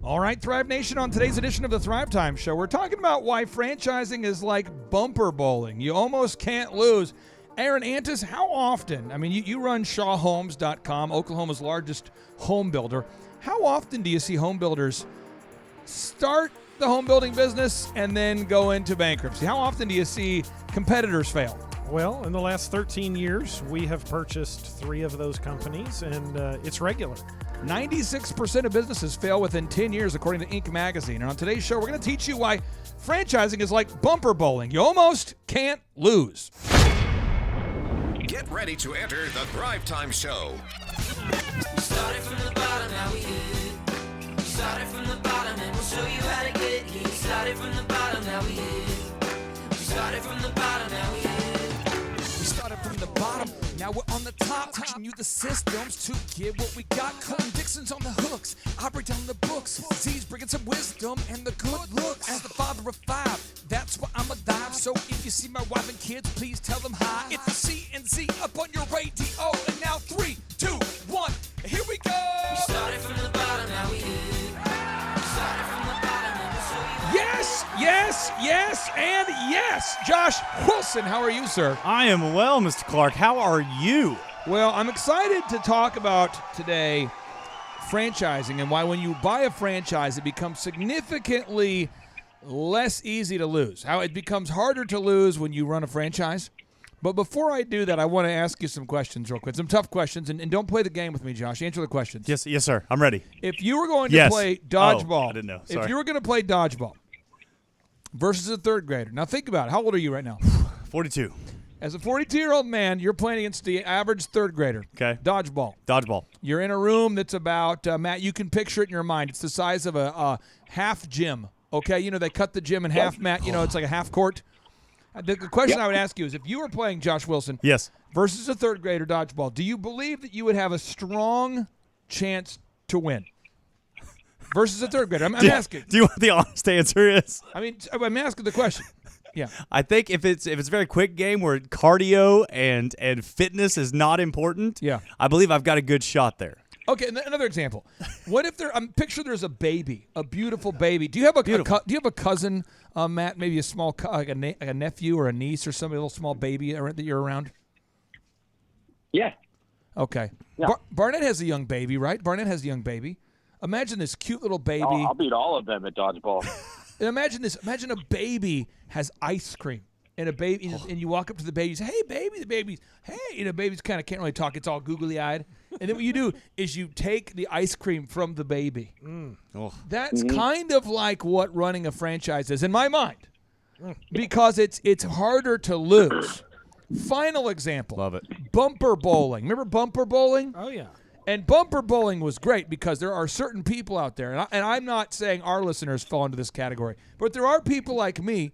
All right, Thrive Nation, on today's edition of the Thrive Time Show, we're talking about why franchising is like bumper bowling. You almost can't lose. Aaron Antis, how often, I mean, you run ShawHomes.com, Oklahoma's largest home builder. How often do you see home builders start the home building business and then go into bankruptcy? How often do you see competitors fail? Well, in the last 13 years, we have purchased 3 of those companies, and it's regular. 96% of businesses fail within 10 years, according to Inc. magazine. And on today's show, we're going to teach you why franchising is like bumper bowling. You almost can't lose. Get ready to enter the Thrive Time Show. We started from the bottom, now we hit. We started from the bottom, and we'll show you how to get here. Started from the bottom, now we hit. We started from the bottom, now we hit. We started from the bottom, now we're on the top, teaching you the systems to get what we got. Clinton Dixon's on the hooks, I break down the books. Z's bringing some wisdom and the good looks. As the father of 5, that's why I'm alive. So if you see my wife and kids, please tell them hi. It's the C&Z up on your radio, and now 3, 2, 1, here we go. We started from the bottom, now we hit. We started from the bottom, and we'll show you. Yes, yes, yes, and yes. Josh Wilson, how are you, sir? I am well, Mr. Clark. How are you? Well, I'm excited to talk about today franchising and why when you buy a franchise, it becomes significantly less easy to lose. How it becomes harder to lose when you run a franchise. But before I do that, I want to ask you some questions real quick. Some tough questions, and don't play the game with me, Josh. Answer the questions. Yes, sir. I'm ready. If you were going to play dodgeball, I didn't know. Sorry. If you were going to play dodgeball versus a third grader, now think about it. How old are you right now? 42. As a 42-year-old man, you're playing against the average third grader. Okay. Dodgeball. You're in a room that's about, Matt, you can picture it in your mind. It's the size of a half gym. Okay, you know, they cut the gym in half, Matt. You know, it's like a half court. The question I would ask you is, if you were playing Josh Wilson versus a third grader dodgeball, do you believe that you would have a strong chance to win versus a third grader? I'm asking. Do you know what the honest answer is? I mean, I'm asking the question. Yeah. I think if it's a very quick game where cardio and fitness is not important, I believe I've got a good shot there. Okay, another example. What if picture there's a baby, a beautiful baby. Do you have a cousin, Matt? Maybe a small like a nephew or a niece or somebody, a little small baby that you're around? Yeah. Okay. Yeah. Barnett has a young baby, right? Barnett has a young baby. Imagine this cute little baby. Oh, I'll beat all of them at dodgeball. And imagine this. Imagine a baby has ice cream. And and you walk up to the baby, you say, "Hey, baby," the baby's, "Hey," and the baby's kind of can't really talk. It's all googly-eyed. And then what you do is you take the ice cream from the baby. That's kind of like what running a franchise is in my mind, because it's harder to lose. Final example. Love it. Bumper bowling. Remember bumper bowling? Oh, yeah. And bumper bowling was great because there are certain people out there, and I'm not saying our listeners fall into this category, but there are people like me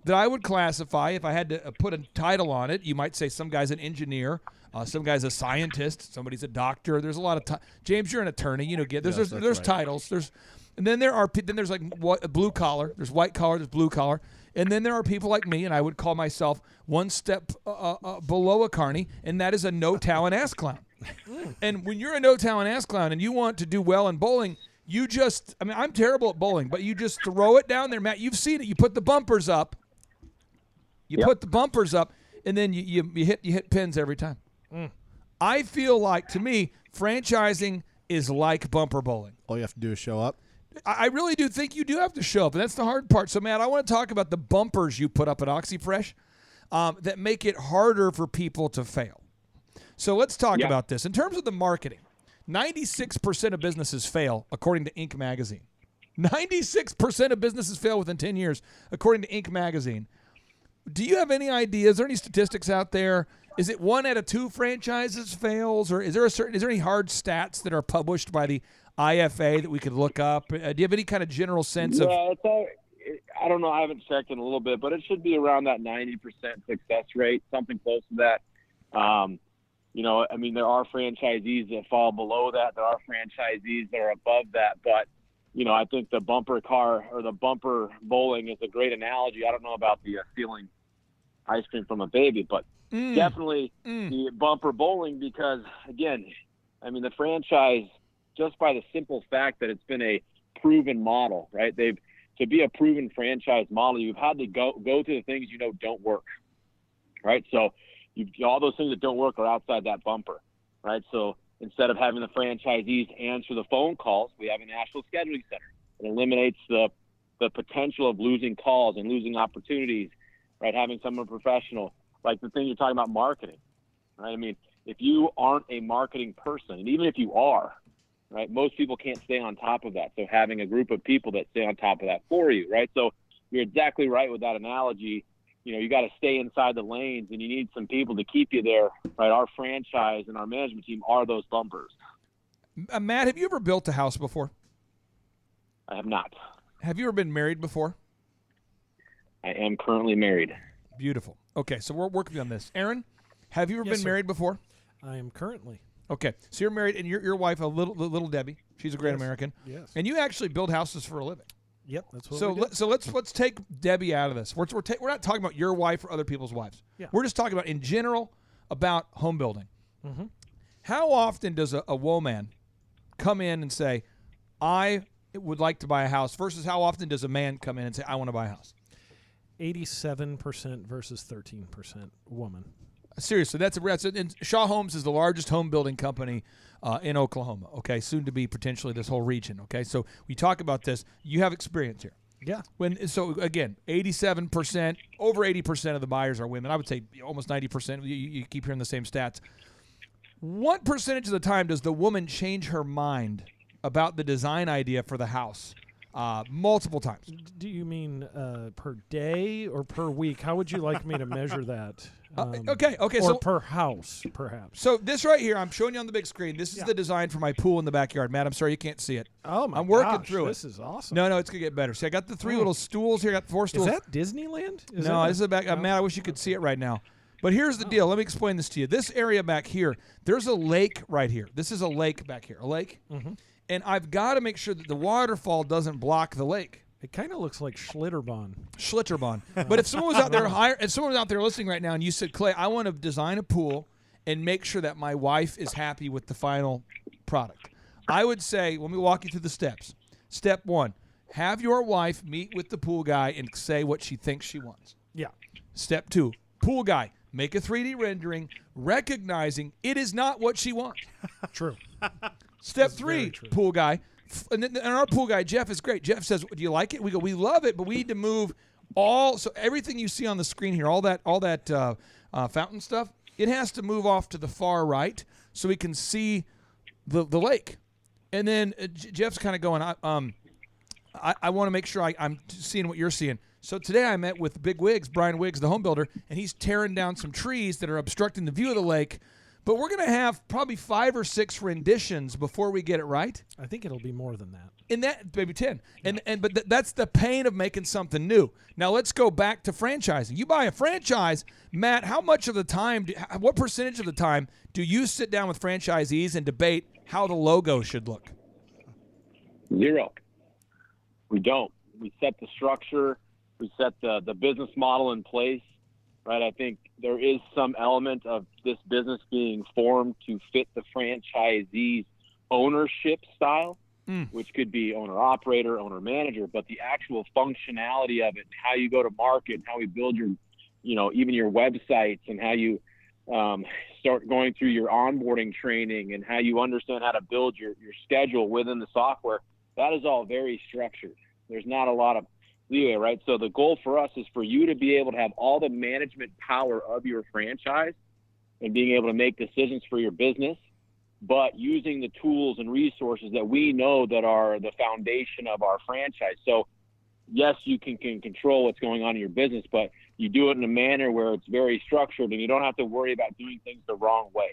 that I would classify, if I had to put a title on it. You might say some guy's an engineer, some guy's a scientist, somebody's a doctor. There's a lot of James, you're an attorney. You know, there's right. titles. And then there's like blue collar. There's white collar. There's blue collar. And then there are people like me, and I would call myself one step below a carny, and that is a no talent ass clown. And when you're a no talent ass clown and you want to do well in bowling, I'm terrible at bowling, but you just throw it down there, Matt. You've seen it. You put the bumpers up. Put the bumpers up, and then you hit pins every time. I feel like, to me, franchising is like bumper bowling. All you have to do is show up. I really do think you do have to show up, and that's the hard part. So, Matt, I want to talk about the bumpers you put up at OxyFresh that make it harder for people to fail. So let's talk about this. In terms of the marketing, 96% of businesses fail, according to Inc. magazine. 96% of businesses fail within 10 years, according to Inc. magazine. Do you have any idea? Is there any statistics out there? Is it 1 out of 2 franchises fails, or is there any hard stats that are published by the IFA that we could look up? Do you have any kind of general sense of? I don't know. I haven't checked in a little bit, but it should be around that 90% success rate, something close to that. I mean, there are franchisees that fall below that. There are franchisees that are above that. But, I think the bumper car or the bumper bowling is a great analogy. I don't know about the stealing ice cream from a baby, but definitely the bumper bowling, because, again, I mean, the franchise, just by the simple fact that it's been a proven model, right? To be a proven franchise model, you've had to go through the things don't work, right? So all those things that don't work are outside that bumper, right? So instead of having the franchisees answer the phone calls, we have a national scheduling center. It eliminates the potential of losing calls and losing opportunities, right? Having someone professional, like the thing you're talking about, marketing, right? I mean, if you aren't a marketing person, and even if you are, right, most people can't stay on top of that. So having a group of people that stay on top of that for you, right? So you're exactly right with that analogy. You got to stay inside the lanes, and you need some people to keep you there, right? Our franchise and our management team are those bumpers. Matt, have you ever built a house before? I have not. Have you ever been married before? I am currently married. Beautiful. Okay, so we're working on this. Aaron, have you ever been sir. married before? I am currently. Okay, so you're married, and your wife, a little Debbie. She's a great American. Yes. And you actually build houses for a living. Yep, that's what So we do. let's take Debbie out of this. We're not talking about your wife or other people's wives. Yeah. We're just talking about in general about home building. Mm-hmm. How often does a woman come in and say, I would like to buy a house, versus how often does a man come in and say, I want to buy a house? 87% versus 13% woman. Seriously, and Shaw Homes is the largest home building company in Oklahoma. Okay, soon to be potentially this whole region. Okay, so we talk about this. You have experience here. Yeah. So again, 87%, over 80% of the buyers are women. I would say almost 90%. You keep hearing the same stats. What percentage of the time does the woman change her mind about the design idea for the house? Multiple times. Do you mean per day or per week? How would you like me to measure that? Okay. Or so per house, perhaps. So this right here, I'm showing you on the big screen. This is the design for my pool in the backyard. Matt, I'm sorry you can't see it. Oh my! I'm working through it. This is awesome. No, it's gonna get better. See, I got the three little stools here. I got 4 stools. Is that Disneyland? No, this is the back. Matt, I wish you could see it right now. But here's the deal. Let me explain this to you. This area back here, there's a lake right here. This is a lake back here. A lake. Mm-hmm. And I've got to make sure that the waterfall doesn't block the lake. It kind of looks like Schlitterbahn. But if someone was out there if someone was out there listening right now and you said, Clay, I want to design a pool and make sure that my wife is happy with the final product, I would say, let me walk you through the steps. Step 1, have your wife meet with the pool guy and say what she thinks she wants. Yeah. Step 2, pool guy, make a 3D rendering, recognizing it is not what she wants. True. Step 3, pool guy. And our pool guy, Jeff, is great. Jeff says, do you like it? We go, we love it, but we need to move so everything you see on the screen here, all that fountain stuff, it has to move off to the far right so we can see the lake. And then Jeff's kind of going, I want to make sure I'm seeing what you're seeing. So today I met with Brian Wiggs, the home builder, and he's tearing down some trees that are obstructing the view of the lake. But we're going to have probably 5 or 6 renditions before we get it right. I think it'll be more than that. In that, maybe 10. But that's the pain of making something new. Now let's go back to franchising. You buy a franchise, Matt. How much of the time? What percentage of the time do you sit down with franchisees and debate how the logo should look? 0. We don't. We set the structure. We set the business model in place. Right, I think there is some element of this business being formed to fit the franchisee's ownership style, which could be owner-operator, owner-manager, but the actual functionality of it, how you go to market, and how we build your, even your websites, and how you start going through your onboarding training, and how you understand how to build your schedule within the software, that is all very structured. There's not a lot of leeway, right? So the goal for us is for you to be able to have all the management power of your franchise and being able to make decisions for your business, but using the tools and resources that we know that are the foundation of our franchise. So yes, you can control what's going on in your business, but you do it in a manner where it's very structured and you don't have to worry about doing things the wrong way,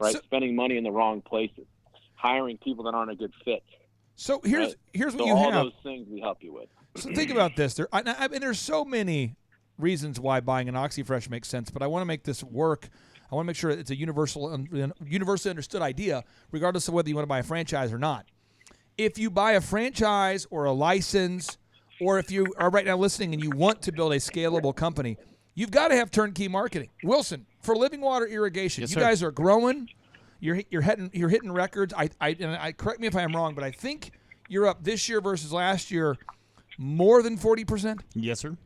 right? Spending money in the wrong places, hiring people that aren't a good fit. So here's what you all have. Those things we help you with. So think about this. There's so many reasons why buying an OxyFresh makes sense, but I want to make this work. I want to make sure it's a universally understood idea, regardless of whether you want to buy a franchise or not. If you buy a franchise or a license, or if you are right now listening and you want to build a scalable company, you've got to have turnkey marketing. Wilson, for Living Water Irrigation, you guys are growing. You're hitting records. I correct me if I'm wrong, but I think you're up this year versus last year more than 40%? Yes, sir.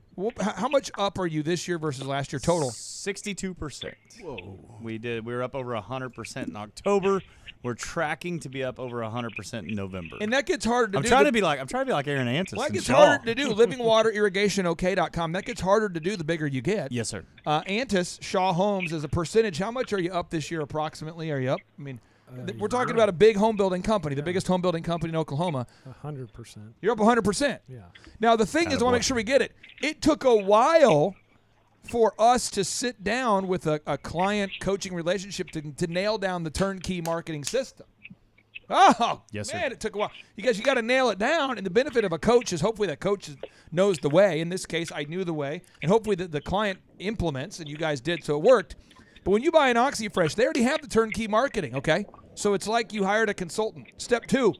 How much up are you this year versus last year total? 62%. Whoa. We were up over 100% in October. We're tracking to be up over 100% in November. And that gets harder to do. I'm trying to be like Aaron Antis. Well, that gets harder to do. LivingWaterIrrigationOK.com. That gets harder to do the bigger you get. Yes, sir. Antis, Shaw Homes, as a percentage, how much are you up this year approximately? Are you up? I mean, we're talking about a big home building company, the biggest home building company in Oklahoma. 100%. You're up 100%. Yeah. Now, the thing is, I want to make sure we get it. It took a while for us to sit down with a client coaching relationship to nail down the turnkey marketing system. Oh, yes, man, sir. It took a while. You got to nail it down, and the benefit of a coach is hopefully that coach knows the way. In this case, I knew the way, and hopefully the client implements, and you guys did, so it worked. But when you buy an OxyFresh, they already have the turnkey marketing, okay? So it's like you hired a consultant. Step 2,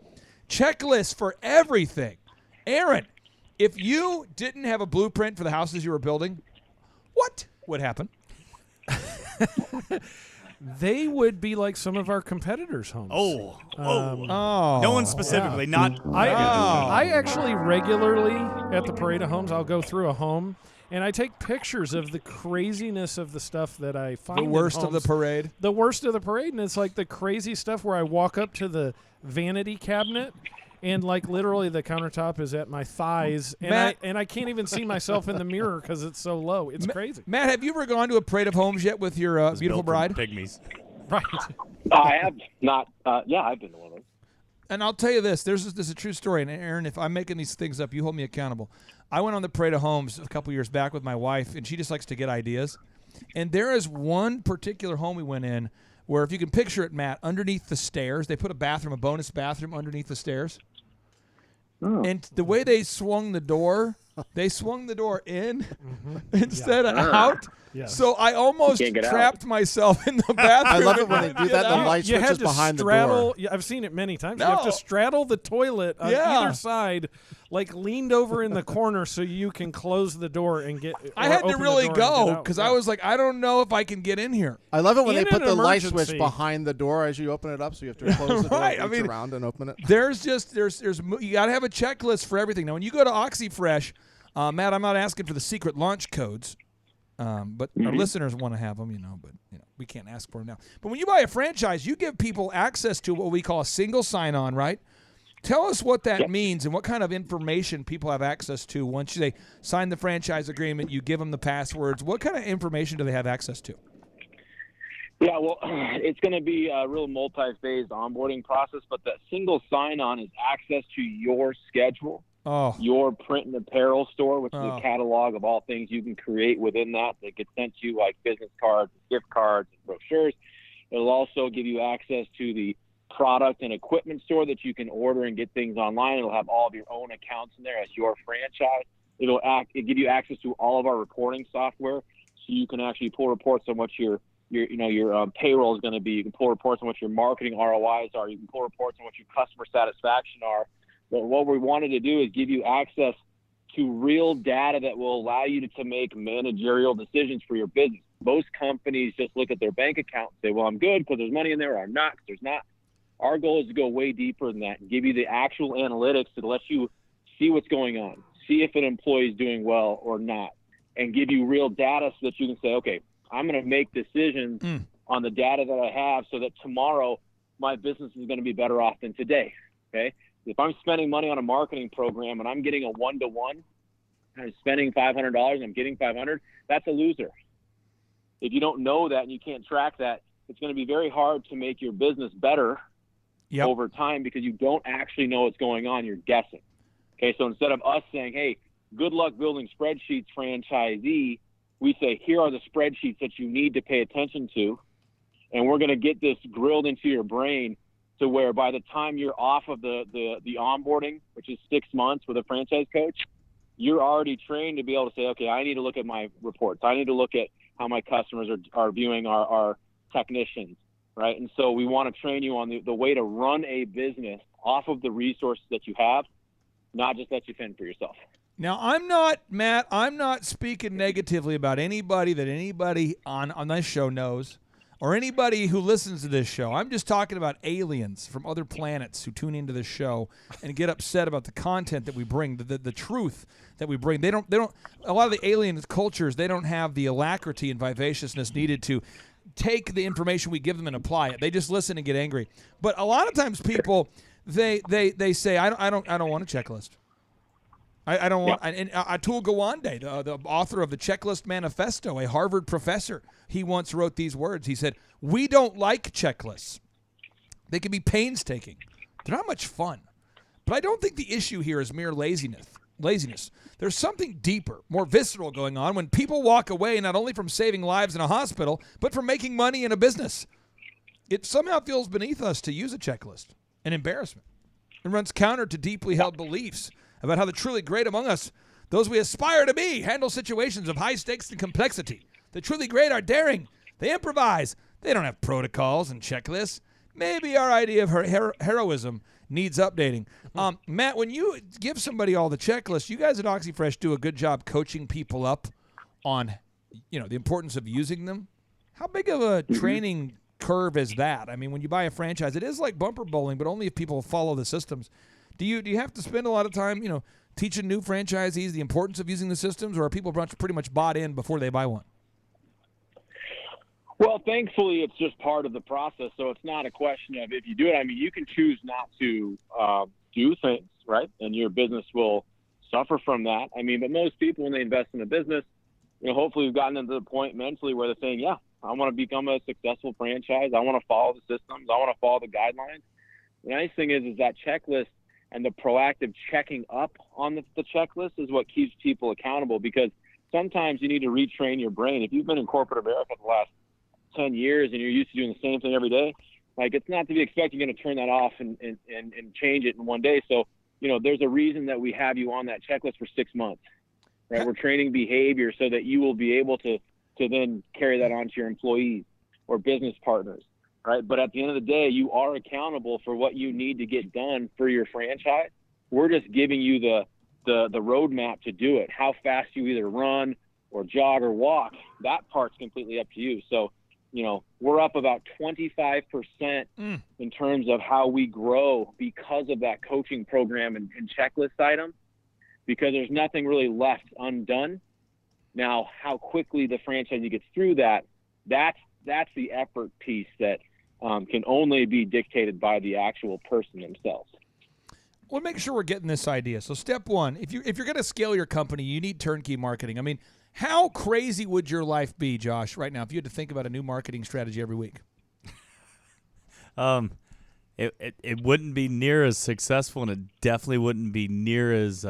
checklist for everything. Aaron, if you didn't have a blueprint for the houses you were building, what would happen? They would be like some of our competitors' homes. No one specifically. Yeah. Not. I actually regularly at the Parade of Homes, I'll go through a home and I take pictures of the craziness of the stuff that I find. The worst in homes. of the parade. The worst of the parade, and it's like the crazy stuff where I walk up to the vanity cabinet. And like literally, the countertop is at my thighs, and I can't even see myself in the mirror because it's so low. It's crazy. Matt, have you ever gone to a Parade of Homes yet with your beautiful bride? Pygmies. Right. I have not. Yeah, I've been to one of those. And I'll tell you this: this is a true story. And Aaron, if I'm making these things up, you hold me accountable. I went on the Parade of Homes a couple years back with my wife, and she just likes to get ideas. And there is one particular home we went in where, if you can picture it, Matt, underneath the stairs, they put a bonus bathroom underneath the stairs. And the way they swung the door in instead of out. Yes. So I almost trapped myself in the bathroom. I love it when they do that. The light switch is behind the door. Yeah, I've seen it many times. No. You have to straddle the toilet on either side, like leaned over in the corner so you can close the door and get. I had to really go because I was like, I don't know if I can get in here. I love it when In they put an the light emergency. switch behind the door as you open it up, so you have to close the door, Right, reach around, and open it. There's you got to have a checklist for everything. Now, when you go to OxyFresh, Matt, I'm not asking for the secret launch codes. But our listeners want to have them, but we can't ask for them now. But when you buy a franchise, you give people access to what we call a single sign-on, right? Tell us what that means and what kind of information people have access to once they sign the franchise agreement. You give them the passwords. What kind of information do they have access to? Yeah, well, it's going to be a real multi-phase onboarding process, but that single sign-on is access to your schedule. Your print and apparel store, which is a catalog of all things you can create within that gets sent to you, like business cards, gift cards, and brochures. It'll also give you access to the product and equipment store that you can order and get things online. It'll have all of your own accounts in there as your franchise. It'll give you access to all of our reporting software, so you can actually pull reports on what your payroll is going to be. You can pull reports on what your marketing ROIs are. You can pull reports on what your customer satisfaction are. But what we wanted to do is give you access to real data that will allow you to make managerial decisions for your business. Most companies just look at their bank account and say, well, I'm good because there's money in there, or I'm not because there's not. Our goal is to go way deeper than that and give you the actual analytics to let you see what's going on, see if an employee is doing well or not, and give you real data so that you can say, okay, I'm going to make decisions on the data that I have so that tomorrow my business is going to be better off than today, okay? If I'm spending money on a marketing program and I'm getting a 1-to-1, I'm spending $500 and I'm getting $500, that's a loser. If you don't know that and you can't track that, it's going to be very hard to make your business better over time because you don't actually know what's going on. You're guessing. Okay, so instead of us saying, hey, good luck building spreadsheets, franchisee, we say, here are the spreadsheets that you need to pay attention to, and we're going to get this drilled into your brain to where by the time you're off of the onboarding, which is 6 months with a franchise coach, you're already trained to be able to say, okay, I need to look at my reports. I need to look at how my customers are viewing our technicians, right? And so we want to train you on the way to run a business off of the resources that you have, not just let you fend for yourself. Now, I'm not speaking negatively about anybody that anybody on this show knows or anybody who listens to this show. I'm just talking about aliens from other planets who tune into this show and get upset about the content that we bring, the truth that we bring. They don't. A lot of the alien cultures, they don't have the alacrity and vivaciousness needed to take the information we give them and apply it. They just listen and get angry. But a lot of times people, they say, I don't want a checklist. I don't want. And Atul Gawande, the author of the Checklist Manifesto, a Harvard professor, he once wrote these words. He said, "We don't like checklists. They can be painstaking. They're not much fun. But I don't think the issue here is mere laziness. There's something deeper, more visceral going on when people walk away not only from saving lives in a hospital, but from making money in a business. It somehow feels beneath us to use a checklist, an embarrassment. It runs counter to deeply held beliefs about how the truly great among us, those we aspire to be, handle situations of high stakes and complexity. The truly great are daring. They improvise. They don't have protocols and checklists. Maybe our idea of heroism needs updating." Matt, when you give somebody all the checklists, you guys at OxyFresh do a good job coaching people up on, the importance of using them. How big of a training curve is that? I mean, when you buy a franchise, it is like bumper bowling, but only if people follow the systems. Do you have to spend a lot of time, teaching new franchisees the importance of using the systems, or are people pretty much bought in before they buy one? Well, thankfully, it's just part of the process, so it's not a question of if you do it. I mean, you can choose not to do things, right? And your business will suffer from that. I mean, but most people, when they invest in a business, hopefully we've gotten to the point mentally where they're saying, yeah, I want to become a successful franchise. I want to follow the systems. I want to follow the guidelines. The nice thing is that checklist and the proactive checking up on the checklist is what keeps people accountable, because sometimes you need to retrain your brain. If you've been in corporate America the last 10 years and you're used to doing the same thing every day, it's not to be expected you're going to turn that off and change it in one day. So, there's a reason that we have you on that checklist for 6 months, right? We're training behavior so that you will be able to then carry that on to your employees or business partners, right? But at the end of the day, you are accountable for what you need to get done for your franchise. We're just giving you the roadmap to do it. How fast you either run or jog or walk, that part's completely up to you. So, we're up about 25% in terms of how we grow because of that coaching program and checklist item, because there's nothing really left undone. Now, how quickly the franchisee gets through that's the effort piece that can only be dictated by the actual person themselves. Well, make sure we're getting this idea. So step one, if you're going to scale your company, you need turnkey marketing. I mean, how crazy would your life be, Josh, right now, if you had to think about a new marketing strategy every week? It wouldn't be near as successful, and it definitely wouldn't be near as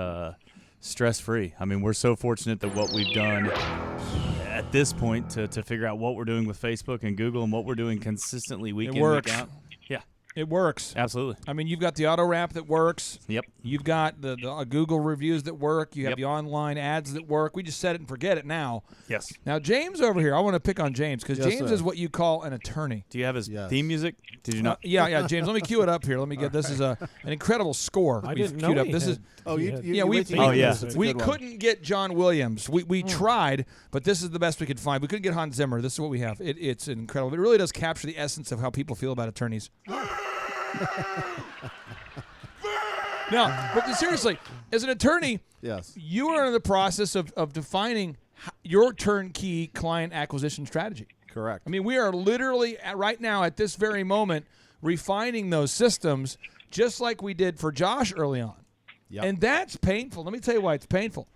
stress-free. I mean, we're so fortunate that what we've done at this point to figure out what we're doing with Facebook and Google and what we're doing consistently week in, week out. Yeah. It works. Absolutely. I mean, you've got the auto wrap that works. Yep. You've got the Google reviews that work. You have the online ads that work. We just set it and forget it now. Yes. Now, James over here, I want to pick on James because James is what you call an attorney. Do you have his theme music? Did you not? Yeah, James. Let me cue it up here. Let me get this is an incredible score. I didn't know up. This is we couldn't get John Williams. We tried, but this is the best we could find. We couldn't get Hans Zimmer. This is what we have. It's incredible. It really does capture the essence of how people feel about attorneys. Now, but seriously, as an attorney, you are in the process of defining your turnkey client acquisition strategy. Correct. I mean, we are literally right now at this very moment refining those systems just like we did for Josh early on. Yep. And that's painful. Let me tell you why it's painful.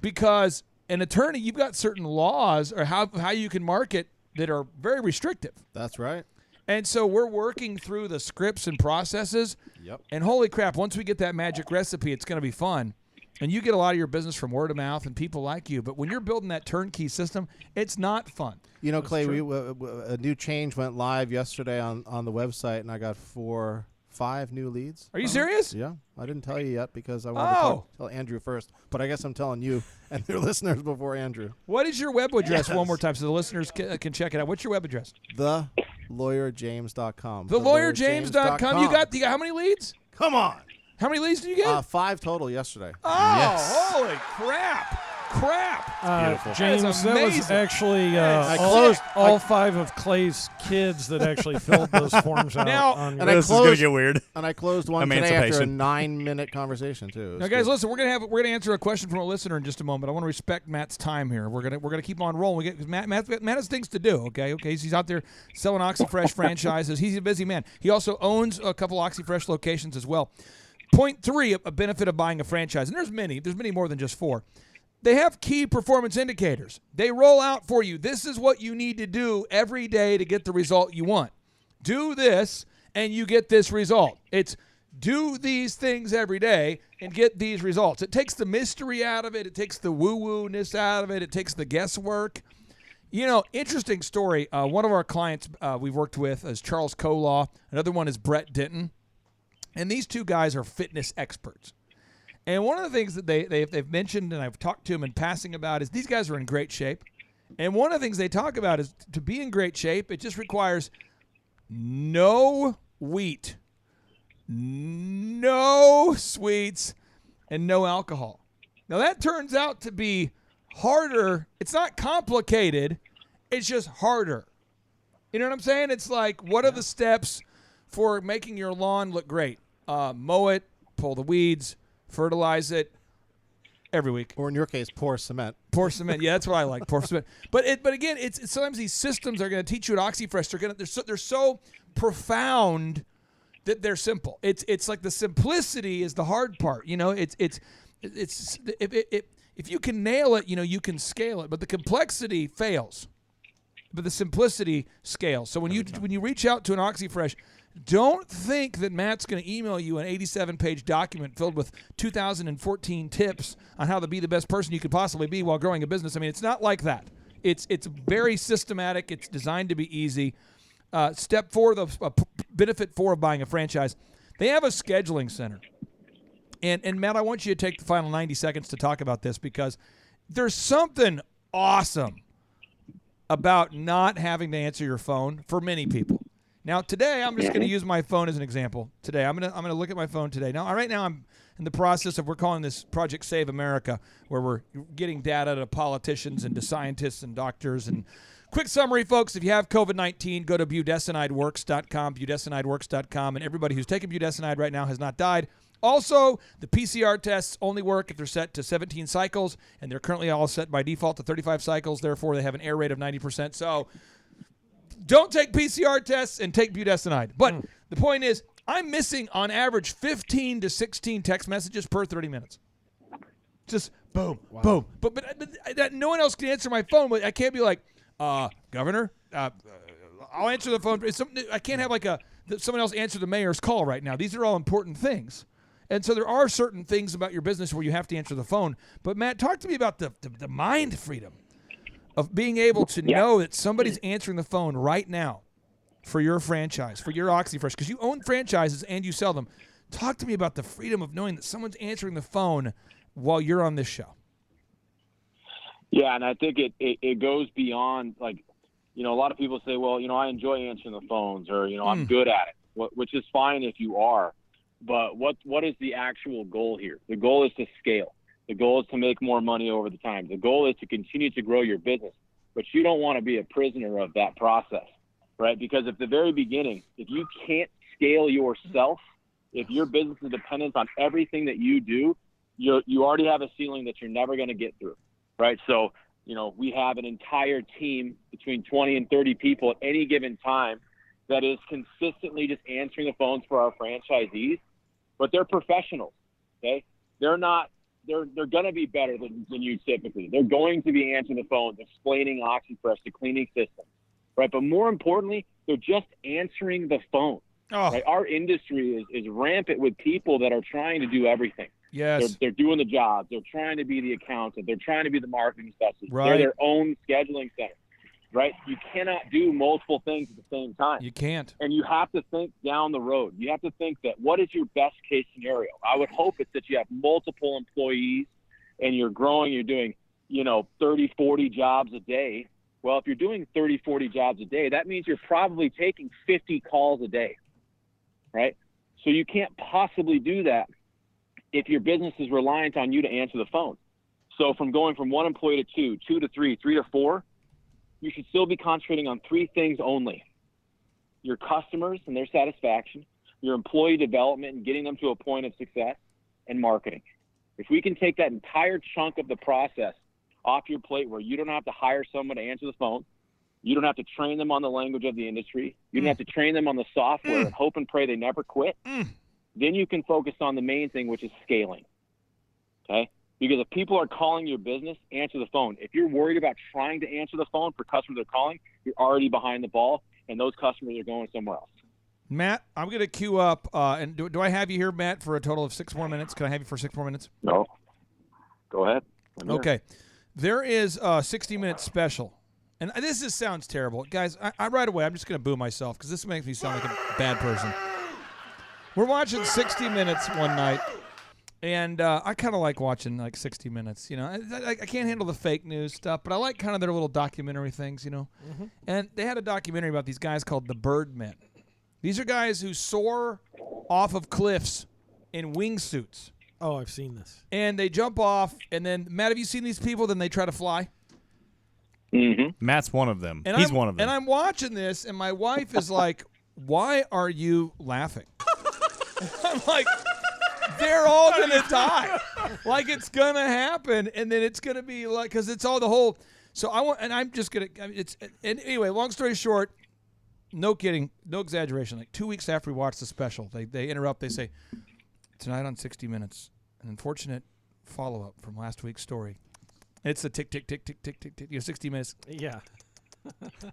Because an attorney, you've got certain laws or how you can market that are very restrictive. That's right. And so we're working through the scripts and processes. Yep. And holy crap, once we get that magic recipe, it's going to be fun. And you get a lot of your business from word of mouth and people like you. But when you're building that turnkey system, it's not fun. Clay, a new change went live yesterday on the website, and I got 5 new leads. Are you serious? Yeah. I didn't tell you yet because I wanted to tell Andrew first. But I guess I'm telling you and your listeners before Andrew. What is your web address one more time so the listeners can check it out? What's your web address? TheLawyerJames.com. TheLawyerJames.com. You got how many leads? Come on. How many leads did you get? 5 total yesterday. Oh, yes. Holy crap. crap. Beautiful. James, that was amazing. actually closed- all 5 of Clay's kids that actually filled those forms out. Now- on and I This is going to closed- get weird. And I closed one today after a Emancipation. 9-minute conversation too. It was Now, guys, good. listen. We're gonna answer a question from a listener in just a moment. I want to respect Matt's time here. We're gonna keep on rolling. Because Matt has things to do. Okay. He's out there selling OxyFresh franchises. He's a busy man. He also owns a couple OxyFresh locations as well. Point 3, a benefit of buying a franchise, and there's many more than just 4. They have key performance indicators. They roll out for you. This is what you need to do every day to get the result you want. Do this, and you get this result. It's do these things every day and get these results. It takes the mystery out of it. It takes the woo-woo-ness out of it. It takes the guesswork. Interesting story. One of our clients we've worked with is Charles Kolaw. Another one is Brett Denton. And these 2 guys are fitness experts. And one of the things that they've mentioned, and I've talked to them in passing about, is these guys are in great shape. And one of the things they talk about is to be in great shape, it just requires no wheat, no sweets, and no alcohol. Now, that turns out to be harder. It's not complicated. It's just harder. You know what I'm saying? It's like, what are the steps for making your lawn look great? Mow it, pull the weeds, fertilize it every week. Or in your case, pour cement. Pour cement. Yeah, that's what I like. Pour cement. But again, it's sometimes these systems are going to teach you at OxyFresh. They're so profound that they're simple. It's like the simplicity is the hard part. If you can nail it, you can scale it. But the complexity fails. But the simplicity scales. So when you reach out to an OxyFresh, don't think that Matt's going to email you an 87-page document filled with 2014 tips on how to be the best person you could possibly be while growing a business. I mean, it's not like that. It's very systematic. It's designed to be easy. Step 4, benefit 4 of buying a franchise, they have a scheduling center. And Matt, I want you to take the final 90 seconds to talk about this because there's something awesome about not having to answer your phone for many people. Now, today, I'm just going to use my phone as an example. Today, I'm going to look at my phone today. Now, right now, I'm in the process of, we're calling this Project Save America, where we're getting data to politicians and to scientists and doctors. And quick summary, folks, if you have COVID-19, go to budesonideworks.com, budesonideworks.com, and everybody who's taken budesonide right now has not died. Also, the PCR tests only work if they're set to 17 cycles, and they're currently all set by default to 35 cycles. Therefore, they have an error rate of 90%. So don't take PCR tests and take budesonide. But the point is, I'm missing on average 15 to 16 text messages per 30 minutes. Just boom, boom. But no one else can answer my phone. I can't be like, Governor, I'll answer the phone. I can't have someone else answer the mayor's call right now. These are all important things. And so there are certain things about your business where you have to answer the phone. But, Matt, talk to me about the mind freedom of being able to know that somebody's answering the phone right now for your franchise, for your OxyFresh, because you own franchises and you sell them. Talk to me about the freedom of knowing that someone's answering the phone while you're on this show. Yeah, and I think it goes beyond, a lot of people say, well, I enjoy answering the phones or, I'm good at it, which is fine if you are. But what is the actual goal here? The goal is to scale. The goal is to make more money over the time. The goal is to continue to grow your business. But you don't want to be a prisoner of that process, right? Because at the very beginning, if you can't scale yourself, if your business is dependent on everything that you do, you already have a ceiling that you're never going to get through, right? So, we have an entire team between 20 and 30 people at any given time that is consistently just answering the phones for our franchisees, but they're professionals, okay? They're going to be better than you typically. They're going to be answering the phones, explaining OxyFresh, the cleaning system, right? But more importantly, they're just answering the phone. Oh. Right? Our industry is rampant with people that are trying to do everything. Yes. They're doing the jobs. They're trying to be the accountant. They're trying to be the marketing specialist. Right. They're their own scheduling center, right? You cannot do multiple things at the same time. You can't. And you have to think down the road. You have to think that what is your best case scenario? I would hope it's that you have multiple employees and you're growing, you're doing, 30, 40 jobs a day. Well, if you're doing 30, 40 jobs a day, that means you're probably taking 50 calls a day, right? So you can't possibly do that if your business is reliant on you to answer the phone. So from going from 1 employee to 2, 2 to 3, 3 to 4, you should still be concentrating on 3 things only: your customers and their satisfaction, your employee development and getting them to a point of success, and marketing. If we can take that entire chunk of the process off your plate where you don't have to hire someone to answer the phone, you don't have to train them on the language of the industry, you don't have to train them on the software and hope and pray they never quit, then you can focus on the main thing, which is scaling. Okay? Because if people are calling your business, answer the phone. If you're worried about trying to answer the phone for customers that are calling, you're already behind the ball, and those customers are going somewhere else. Matt, I'm going to queue up. And do I have you here, Matt, for a total of 6 more minutes? Can I have you for 6 more minutes? No. Go ahead. Okay. There is a 60-minute special. And this just sounds terrible. Guys, I right away, I'm just going to boo myself because this makes me sound like a bad person. We're watching 60 Minutes one night. And I kind of like watching, 60 Minutes, you know. I can't handle the fake news stuff, but I like kind of their little documentary things, you know. Mm-hmm. And they had a documentary about these guys called the Birdmen. These are guys who soar off of cliffs in wingsuits. Oh, I've seen this. And they jump off, and then, Matt, have you seen these people? Then they try to fly. Mm-hmm. Matt's one of them. And He's one of them. And I'm watching this, and my wife is like, why are you laughing? I'm like, they're all going to die. Like, it's going to happen, and then it's going to be like, because it's all the whole. So I want, and I'm just going to, and anyway, long story short, no kidding, no exaggeration. Like 2 weeks after we watched the special, they interrupt, they say, tonight on 60 Minutes, an unfortunate follow-up from last week's story. It's the tick, tick, tick, tick, tick, tick, tick, 60 Minutes. Yeah.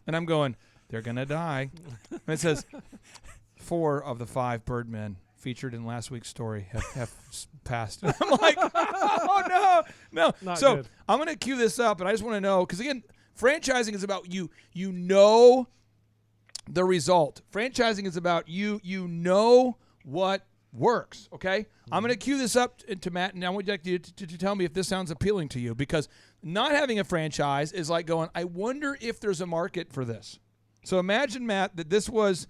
And I'm going, they're going to die. And it says, 4 of the 5 Birdmen featured in last week's story have passed. And I'm like, oh, no. Not so good. I'm going to cue this up, and I just want to know, because, again, franchising is about you know the result. Franchising is about you know what works, okay? Mm-hmm. I'm going to cue this up to Matt, and I want you to tell me if this sounds appealing to you, because not having a franchise is like going, I wonder if there's a market for this. So imagine, Matt, that this was,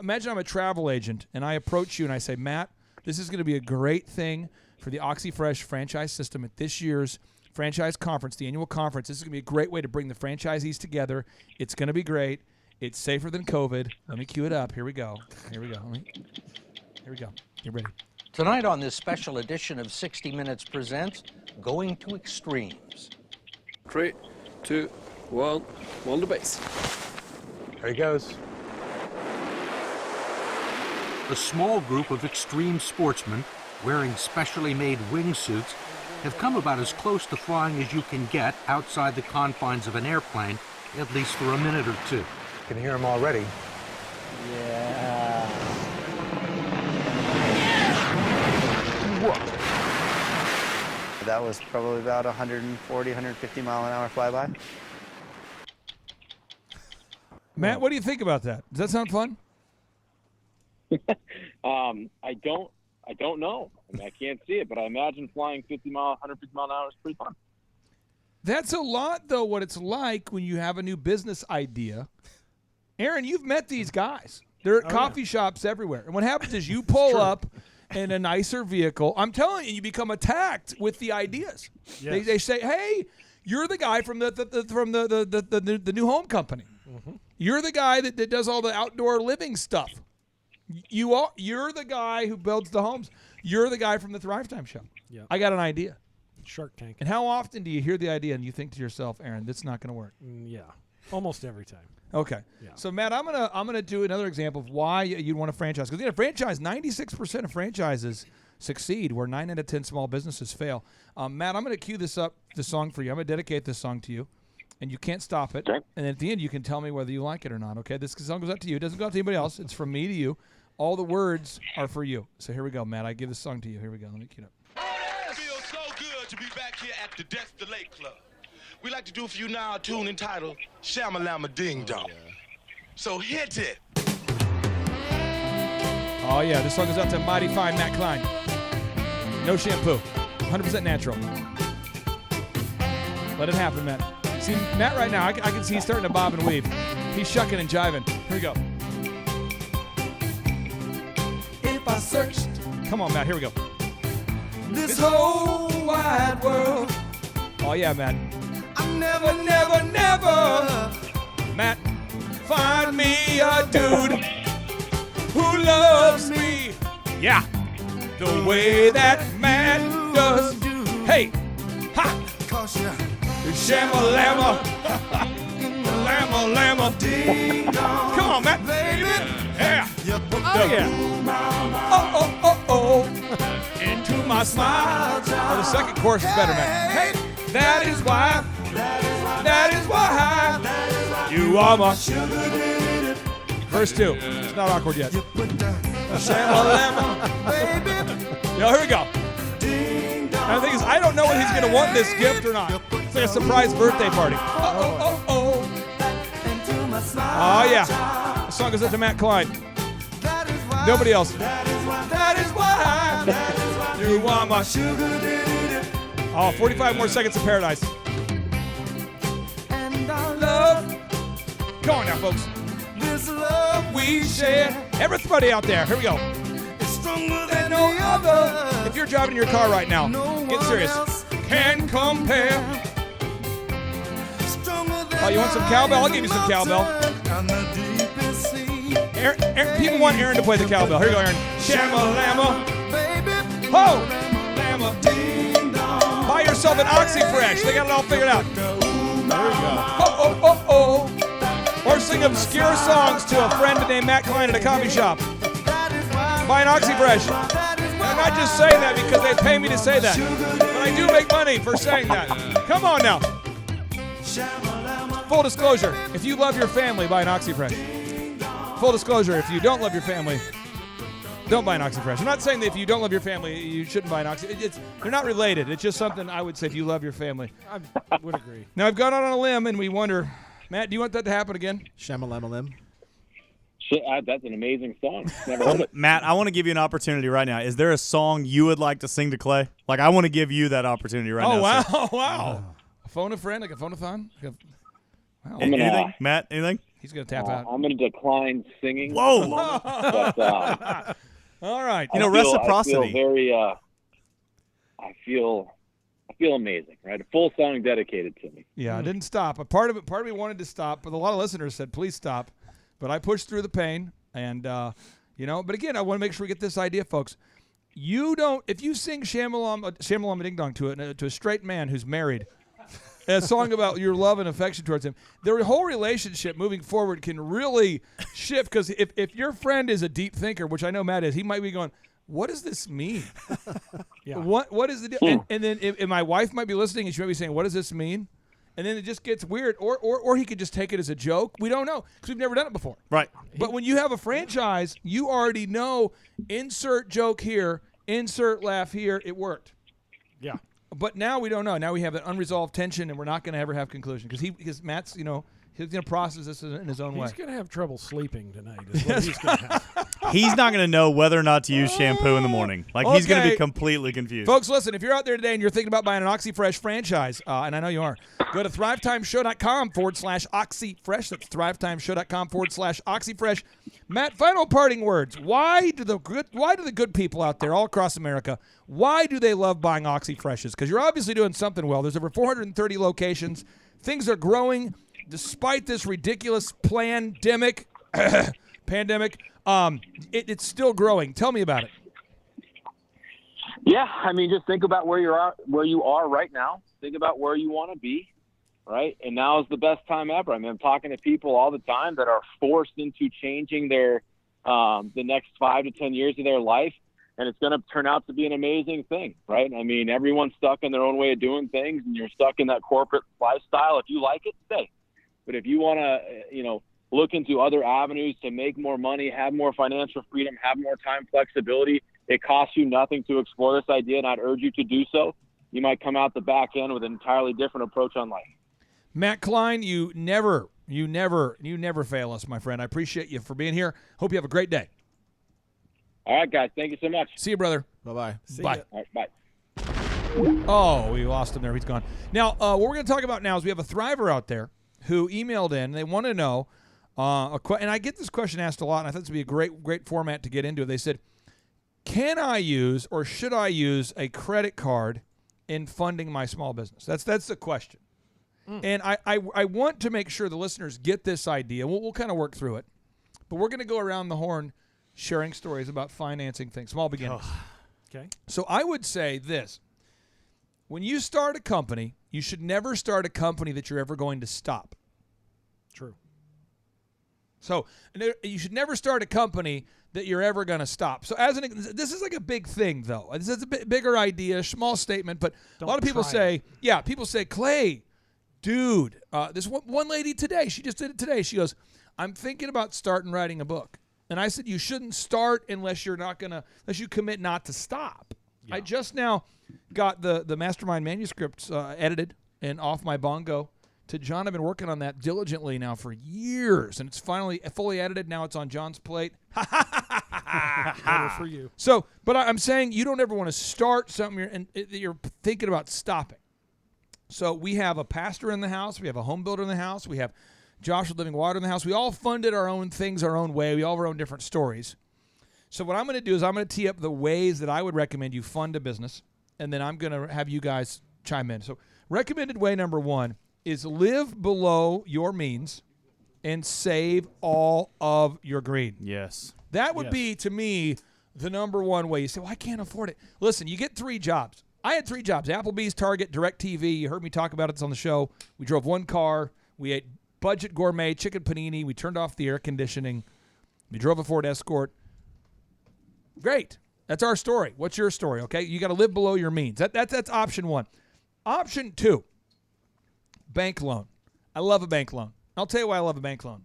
imagine I'm a travel agent, and I approach you and I say, Matt, this is going to be a great thing for the OxyFresh franchise system at this year's franchise conference, the annual conference. This is going to be a great way to bring the franchisees together. It's going to be great. It's safer than COVID. Let me cue it up. Here we go. Here we go. You ready? Tonight on this special edition of 60 Minutes Presents, Going to Extremes. 3, 2, 1, on the base. There he goes. A small group of extreme sportsmen wearing specially made wingsuits have come about as close to flying as you can get outside the confines of an airplane, at least for a minute or two. Can hear him already. Yeah. Whoa. That was probably about 140, 150 mile an hour flyby. Matt, what do you think about that? Does that sound fun? I don't know. I mean, I can't see it, but I imagine flying 150 mile an hour is pretty fun. That's a lot, though, what it's like when you have a new business idea. Aaron, you've met these guys. They're at coffee shops everywhere. And what happens is you pull up in a nicer vehicle. I'm telling you, you become attacked with the ideas. Yes. They say, hey, you're the guy from the new home company. Mm-hmm. You're the guy that does all the outdoor living stuff. You're the guy who builds the homes. You're the guy from the Thrive Time show. Yep. I got an idea. Shark Tank. And how often do you hear the idea and you think to yourself, Aaron, this is not going to work? Yeah, almost every time. Okay. Yeah. So, Matt, I'm gonna do another example of why you'd want to franchise. Because, a franchise, 96% of franchises succeed, where 9 out of 10 small businesses fail. Matt, I'm going to cue the song for you. I'm going to dedicate this song to you, and you can't stop it. Okay. And at the end, you can tell me whether you like it or not, okay? This song goes out to you. It doesn't go out to anybody else. It's from me to you. All the words are for you. So here we go, Matt. I give this song to you. Here we go. Let me cue it up. It feels so good to be back here at the Dexter Lake Club. We like to do for you now a tune entitled Shamalama Ding Dong. So hit it. Oh, yeah. This song goes out to Mighty Fine Matt Kline. No shampoo. 100% natural. Let it happen, Matt. See, Matt right now, I can see he's starting to bob and weave. He's shucking and jiving. Here we go. If I searched Come on, Matt. Here we go. this whole wide world, Oh, yeah, Matt. I'm never, never, never, Matt, find me a dude who loves me. Yeah. The way that Matt does. Hey. Ha. Shama-lama. Lama-lama. Come on, Matt. Yeah. Oh, yeah. Oh. Into my smile. Oh, the second chorus is better, man. Hey, that is why you are my. Verse 2. It's not awkward yet. Shama-lama, baby. Yo, here we go. And the thing is, I don't know when he's going to want this gift or not. It's like a surprise birthday party. Oh, yeah. The song goes up to Matt Kline. Nobody else. That is why you are my sugar. Oh, 45 more seconds of paradise. And our love. Come on now, folks. This love we share. Everybody out there, here we go. It's stronger than no other. If you're driving in your car right now, get serious. Can compare. Oh, you want some cowbell? I'll give you some cowbell. People want Aaron to play the cowbell. Here you go, Aaron. Shama-lama. Ho! Lama. Buy yourself an Oxy-Fresh. They got it all figured out. There you go. Oh. Or sing obscure songs to a friend named Matt Kline at a coffee shop. Buy an Oxy-Fresh. I'm not just saying that because they pay me to say that. But I do make money for saying that. Come on now. Full disclosure, if you love your family, buy an Oxy-Fresh. Full disclosure, if you don't love your family, don't buy an Oxy-Fresh. I'm not saying that if you don't love your family, you shouldn't buy an Oxy. They're not related. It's just something I would say if you love your family. I would agree. Now, I've gone out on a limb, and we wonder, Matt, do you want that to happen again? Shama-lama-lim. Shit, that's an amazing song. Never heard it. Matt, I want to give you an opportunity right now. Is there a song you would like to sing to Clay? Like, I want to give you that opportunity right now. Oh, wow. Phone a friend, like a phone-a-thon? Wow. Anything? Matt, anything? He's going to tap out. I'm going to decline singing. Whoa. But, all right. Reciprocity. I feel very, I feel amazing, right? A full song dedicated to me. Yeah, I didn't stop. Part of me wanted to stop, but a lot of listeners said, please stop. But I pushed through the pain, and, but again, I want to make sure we get this idea, folks. If you sing Shamalama Ding Dong to a straight man who's married, a song about your love and affection towards him, the whole relationship moving forward can really shift, because if your friend is a deep thinker, which I know Matt is, he might be going, what does this mean? Yeah. What is the deal? And then if my wife might be listening, and she might be saying, what does this mean? And then it just gets weird. Or he could just take it as a joke. We don't know, because we've never done it before. Right. But when you have a franchise, you already know, insert joke here, insert laugh here, it worked. Yeah. But now we don't know. Now we have an unresolved tension, and we're not going to ever have conclusion, because Matt's, he's going to process this in his own way. He's going to have trouble sleeping tonight. Is what he's going to have. He's not going to know whether or not to use shampoo in the morning. He's going to be completely confused. Folks, listen, if you're out there today and you're thinking about buying an Oxy-Fresh franchise, and I know you are, go to thrivetimeshow.com/OxyFresh. That's thrivetimeshow.com/OxyFresh. Matt, final parting words. Why do the good people out there all across America, why do they love buying Oxy-Freshes? Because you're obviously doing something well. There's over 430 locations. Things are growing despite this ridiculous pandemic. It's still growing. Tell me about it. Yeah, I mean, just think about where you are right now. Think about where you want to be, right? And now is the best time ever. I mean, I'm talking to people all the time that are forced into changing their the next 5 to 10 years of their life, and it's going to turn out to be an amazing thing, right? I mean, everyone's stuck in their own way of doing things, and you're stuck in that corporate lifestyle. If you like it, stay. But if you want to, look into other avenues to make more money, have more financial freedom, have more time flexibility, it costs you nothing to explore this idea, and I'd urge you to do so. You might come out the back end with an entirely different approach on life. Matt Kline, you never fail us, my friend. I appreciate you for being here. Hope you have a great day. All right, guys. Thank you so much. See you, brother. Bye-bye. Bye. All right, bye. Oh, we lost him there. He's gone. Now, what we're going to talk about now is we have a thriver out there who emailed in. They want to know, and I get this question asked a lot, and I thought this would be a great format to get into. They said, can I use or should I use a credit card in funding my small business? That's the question. And I want to make sure the listeners get this idea. We'll kind of work through it. But we're going to go around the horn sharing stories about financing things, small beginnings. Okay. So I would say this. When you start a company, you should never start a company that you're ever going to stop. True. So you should never start a company that you're ever going to stop. So this is like a big thing, though. This is a bit bigger idea, small statement, but a lot of people say, Clay, dude, this one lady today, she just did it today. She goes, I'm thinking about starting writing a book. And I said, you shouldn't start unless you commit not to stop. Yeah. I just now got the Mastermind manuscripts edited and off my bongo to John. I've been working on that diligently now for years, and it's finally fully edited. Now it's on John's plate. Better for you. So, but I'm saying you don't ever want to start something you're thinking about stopping. So we have a pastor in the house. We have a home builder in the house. We have Josh with Living Water in the house. We all funded our own things our own way. We all have our own different stories. So what I'm going to do is I'm going to tee up the ways that I would recommend you fund a business, and then I'm going to have you guys chime in. So recommended way number 1 is live below your means and save all of your green. Yes. That would be, to me, the number 1 way. You say, well, I can't afford it. Listen, you get 3 jobs. I had 3 jobs: Applebee's, Target, DirecTV. You heard me talk about it on the show. We drove 1 car. We ate budget gourmet chicken panini. We turned off the air conditioning. We drove a Ford Escort. Great. That's our story. What's your story? Okay, you got to live below your means. That's option 1. Option 2, bank loan. I love a bank loan. I'll tell you why I love a bank loan.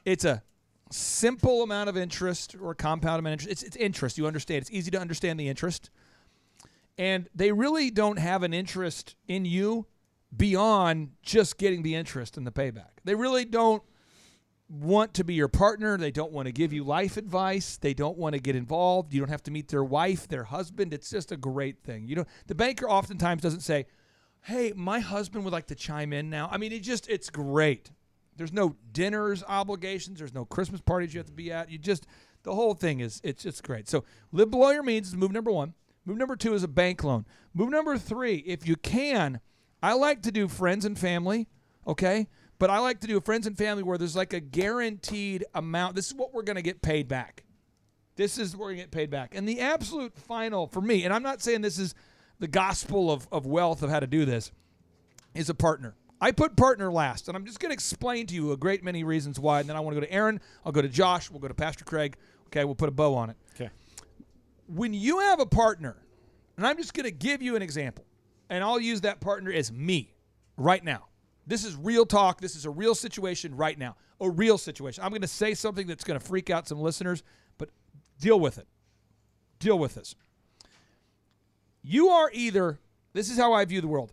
It's a simple amount of interest or compound amount of interest. It's interest. You understand. It's easy to understand the interest. And they really don't have an interest in you beyond just getting the interest and the payback. They really don't want to be your partner. They don't want to give you life advice. They don't want to get involved. You don't have to meet their wife, their husband. It's just a great thing. The banker oftentimes doesn't say, hey, my husband would like to chime in now. I mean, it's great. There's no dinners obligations. There's no Christmas parties you have to be at. The whole thing it's great. So live below your means is move number 1. Move number 2 is a bank loan. Move number 3, if you can, I like to do friends and family, okay? But I like to do friends and family where there's like a guaranteed amount. This is what we're going to get paid back. This is what we're going to get paid back. And the absolute final for me, and I'm not saying this is the gospel of wealth of how to do this, is a partner. I put partner last, and I'm just going to explain to you a great many reasons why, and then I want to go to Aaron, I'll go to Josh, we'll go to Pastor Craig. Okay, we'll put a bow on it. Okay. When you have a partner, and I'm just going to give you an example, and I'll use that partner as me right now. This is real talk. This is a real situation right now, a real situation. I'm going to say something that's going to freak out some listeners, but deal with it. Deal with this. You are either, this is how I view the world,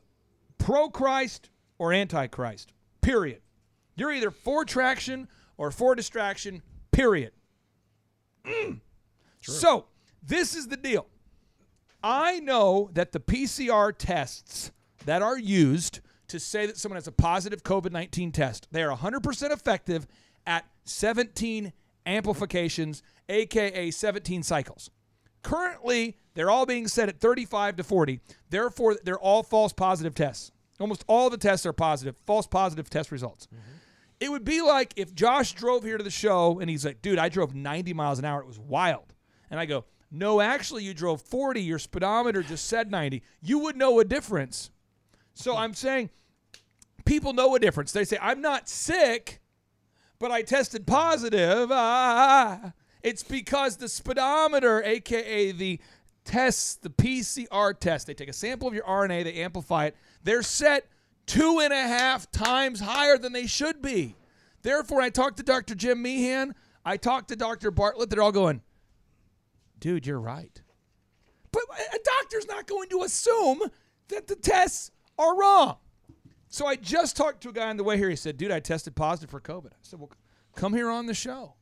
pro-Christ or anti-Christ, period. You're either for traction or for distraction, period. So, this is the deal. I know that the PCR tests that are used to say that someone has a positive COVID-19 test, they are 100% effective at 17 amplifications, a.k.a. 17 cycles. Currently, they're all being set at 35 to 40. Therefore, they're all false positive tests. Almost all the tests are positive, false positive test results. Mm-hmm. It would be like if Josh drove here to the show and he's like, dude, I drove 90 miles an hour. It was wild. And I go, no, actually, you drove 40. Your speedometer just said 90. You would know a difference. So I'm saying people know a difference. They say, I'm not sick, but I tested positive. It's because the speedometer, a.k.a. the tests, the PCR test, they take a sample of your RNA, they amplify it. They're set 2.5 times higher than they should be. Therefore, I talked to Dr. Jim Meehan. I talked to Dr. Bartlett. They're all going, dude, you're right. But a doctor's not going to assume that the tests are wrong. So I just talked to a guy on the way here. He said, dude, I tested positive for COVID. I said, well, come here on the show.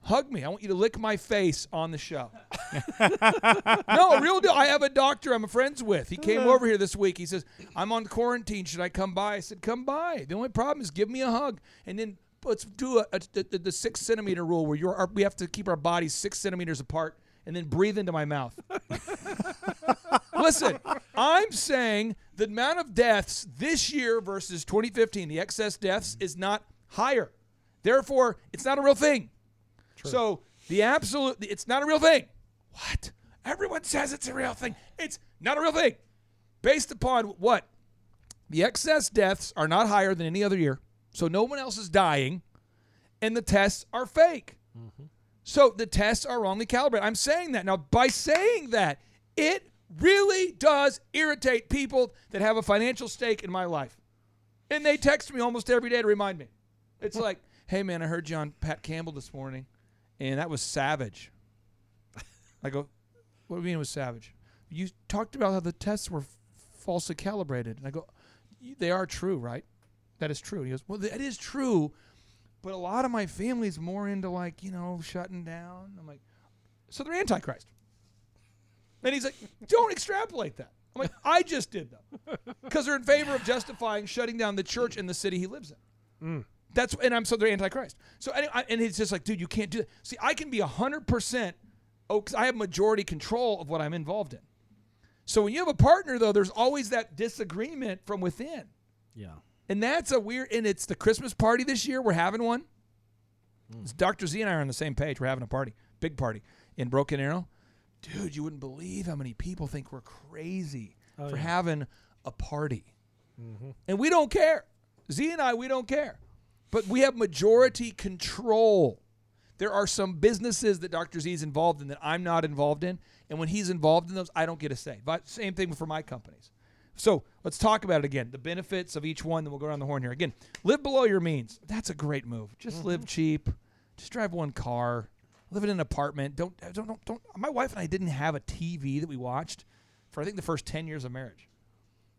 Hug me. I want you to lick my face on the show. No, real deal. I have a doctor I'm friends with. He came over here this week. He says, I'm on quarantine. Should I come by? I said, come by. The only problem is give me a hug. And then let's do the 6 centimeter rule where we have to keep our bodies 6 centimeters apart and then breathe into my mouth. Listen, I'm saying the amount of deaths this year versus 2015, the excess deaths, is not higher. Therefore, it's not a real thing. True. So it's not a real thing. What? Everyone says it's a real thing. It's not a real thing. Based upon what? The excess deaths are not higher than any other year, so no one else is dying, and the tests are fake. Mm-hmm. So the tests are wrongly calibrated. I'm saying that. Now, by saying that, it really does irritate people that have a financial stake in my life. And they text me almost every day to remind me. It's like, hey, man, I heard you on Pat Campbell this morning, and that was savage. I go, what do you mean it was savage? You talked about how the tests were falsely calibrated. And I go, they are true, right? That is true. And he goes, well, that is true, but a lot of my family's more into, like, shutting down. I'm like, so they're Antichrist. And he's like, don't extrapolate that. I'm like, I just did that. Because they're in favor of justifying shutting down the church in the city he lives in. So they're Antichrist. So anyway, and he's just like, dude, you can't do that. See, I can be 100%, because I have majority control of what I'm involved in. So when you have a partner, though, there's always that disagreement from within. Yeah. And that's and it's the Christmas party this year. We're having one. Dr. Z and I are on the same page. We're having a party, big party in Broken Arrow. Dude, you wouldn't believe how many people think we're crazy for having a party. Mm-hmm. And we don't care. Z and I, we don't care. But we have majority control. There are some businesses that Dr. Z is involved in that I'm not involved in. And when he's involved in those, I don't get a say. But same thing for my companies. So let's talk about it again. The benefits of each one, then we'll go around the horn here. Again, live below your means. That's a great move. Just live cheap. Just drive one car. Live in an apartment. Don't. My wife and I didn't have a TV that we watched for, I think, the first 10 years of marriage.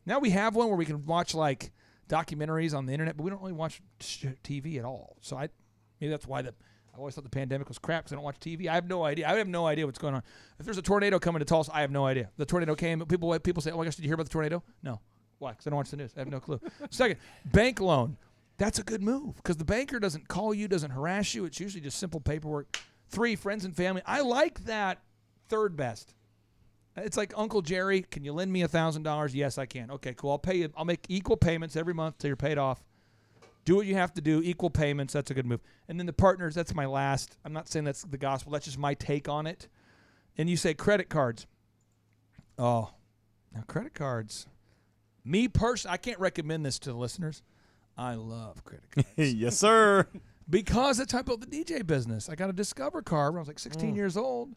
Now we have one where we can watch, like, documentaries on the internet, but we don't really watch TV at all. So maybe that's why I always thought the pandemic was crap, because I don't watch TV. I have no idea. I have no idea what's going on. If there's a tornado coming to Tulsa, I have no idea. The tornado came. People say, oh my gosh, did you hear about the tornado? No. Why? Because I don't watch the news. I have no clue. Second, bank loan. That's a good move, because the banker doesn't call you, doesn't harass you. It's usually just simple paperwork. 3, friends and family. I like that third best. It's like, Uncle Jerry, can you lend me $1,000? Yes, I can. Okay, cool. I'll pay you. I'll make equal payments every month till you're paid off. Do what you have to do. Equal payments. That's a good move. And then the partners, that's my last. I'm not saying that's the gospel. That's just my take on it. And you say credit cards. Oh, now credit cards. Me personally, I can't recommend this to the listeners. I love credit cards. Yes, sir. Because that's how I built the DJ business. I got a Discover card when I was like 16 years old.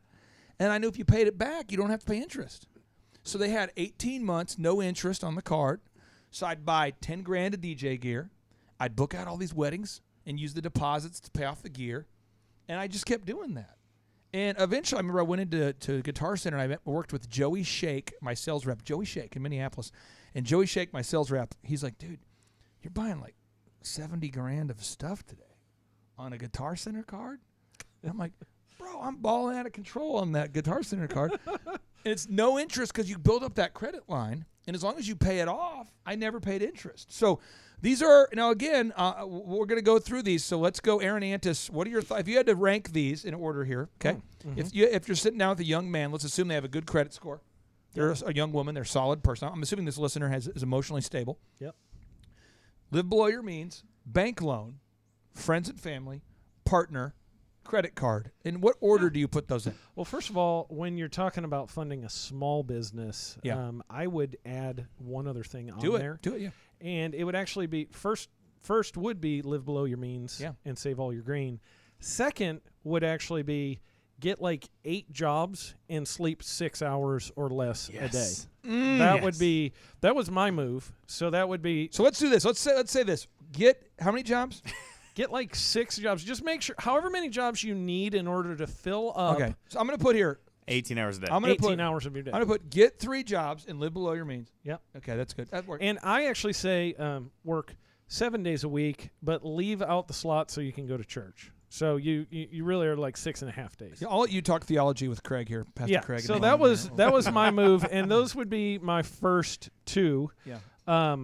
And I knew if you paid it back, you don't have to pay interest. So they had 18 months, no interest on the card. So I'd buy 10 grand of DJ gear. I'd book out all these weddings and use the deposits to pay off the gear. And I just kept doing that. And eventually, I remember I went into Guitar Center, and I worked with Joey Shake, my sales rep, Joey Shake in Minneapolis. And Joey Shake, my sales rep, he's like, dude, you're buying like 70 grand of stuff today on a Guitar Center card? And I'm like, bro, I'm balling out of control on that Guitar Center card. And it's no interest because you build up that credit line. And as long as you pay it off, I never paid interest. So these are, now again, we're going to go through these. So let's go, Aaron Antis. What are your thoughts? If you had to rank these in order here, okay? Mm-hmm. If you're sitting down with a young man, let's assume they have a good credit score. They're a young woman. They're a solid person. I'm assuming this listener is emotionally stable. Yep. Live below your means, bank loan, friends and family, partner, credit card. In what order do you put those in? Well, first of all, when you're talking about funding a small business, I would add one other thing on there. Do it, yeah. And it would actually be, first would be live below your means and save all your grain. Second would actually be get like 8 jobs and sleep 6 hours or less a day. That was my move. So that would be. So let's do this. Let's say this. Get how many jobs? Get like 6 jobs. Just make sure, however many jobs you need in order to fill up. Okay. So I'm going to put here 18 hours a day. I'm going to 18 hours of your day. I'm going to put get 3 jobs and live below your means. Yep. Okay, that's good. That works. And I actually say work 7 days a week, but leave out the slot so you can go to church. So you really are like 6.5 days. Yeah, I'll let you talk theology with Craig here, Pastor Craig. So that was my move, and those would be my first 2. Yeah.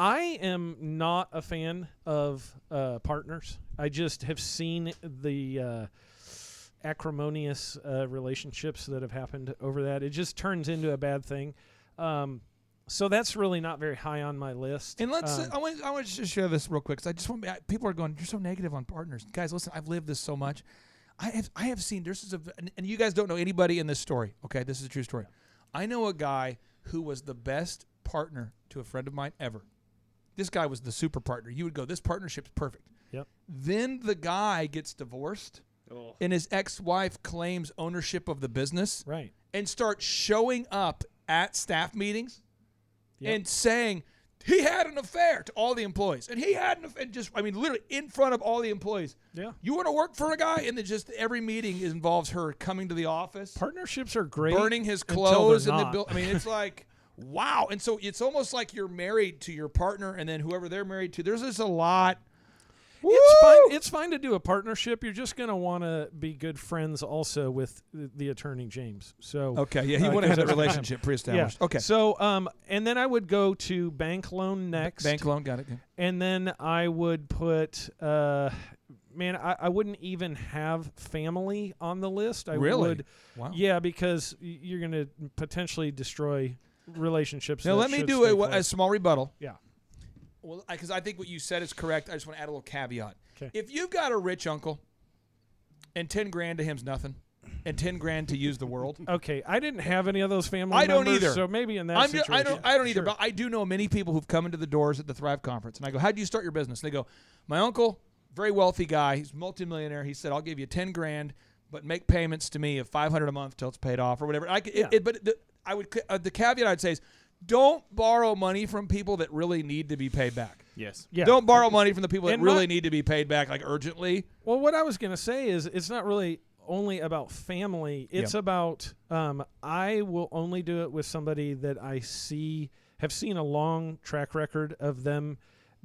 I am not a fan of partners. I just have seen the acrimonious relationships that have happened over that. It just turns into a bad thing. So that's really not very high on my list. And I want to just share this real quick because I just want people are going, you're so negative on partners, guys. Listen, I've lived this so much. I have seen and you guys don't know anybody in this story. Okay, this is a true story. I know a guy who was the best partner to a friend of mine ever. This guy was the super partner. You would go, this partnership's perfect. Yep. Then the guy gets divorced, and his ex-wife claims ownership of the business, right, and starts showing up at staff meetings and saying he had an affair to all the employees, and he had literally in front of all the employees. Yeah. You want to work for a guy, and then just every meeting involves her coming to the office. Partnerships are great. Burning his clothes in the building. I mean, it's like, wow. And so it's almost like you're married to your partner, and then whoever they're married to. There's just a lot. It's fine to do a partnership. You're just going to want to be good friends also with the attorney James. So okay, yeah, he want to have that relationship pre-established. Yeah. Okay. So and then I would go to bank loan next. Bank loan, got it. And then I would put I wouldn't even have family on the list. Really? Wow. Yeah, because you're going to potentially destroy relationships. Now let me do a small rebuttal. Yeah. Well, because I think what you said is correct. I just want to add a little caveat. Okay. If you've got a rich uncle and $10,000 to him's nothing, and $10,000 to use the world. Okay, I didn't have any of those family I members. don't either. So maybe in that situation. I don't either. Sure. But I do know many people who've come into the doors at the Thrive Conference, and I go, "How do you start your business?" And they go, "My uncle, very wealthy guy. He's a multimillionaire. He said, I'll give you $10,000, but make payments to me of $500 a month till it's paid off or whatever." The caveat I'd say is, don't borrow money from people that really need to be paid back. Yes. Yeah. Don't borrow money from the people that really need to be paid back, like urgently. Well, what I was going to say is it's not really only about family. It's about I will only do it with somebody that I have seen a long track record of them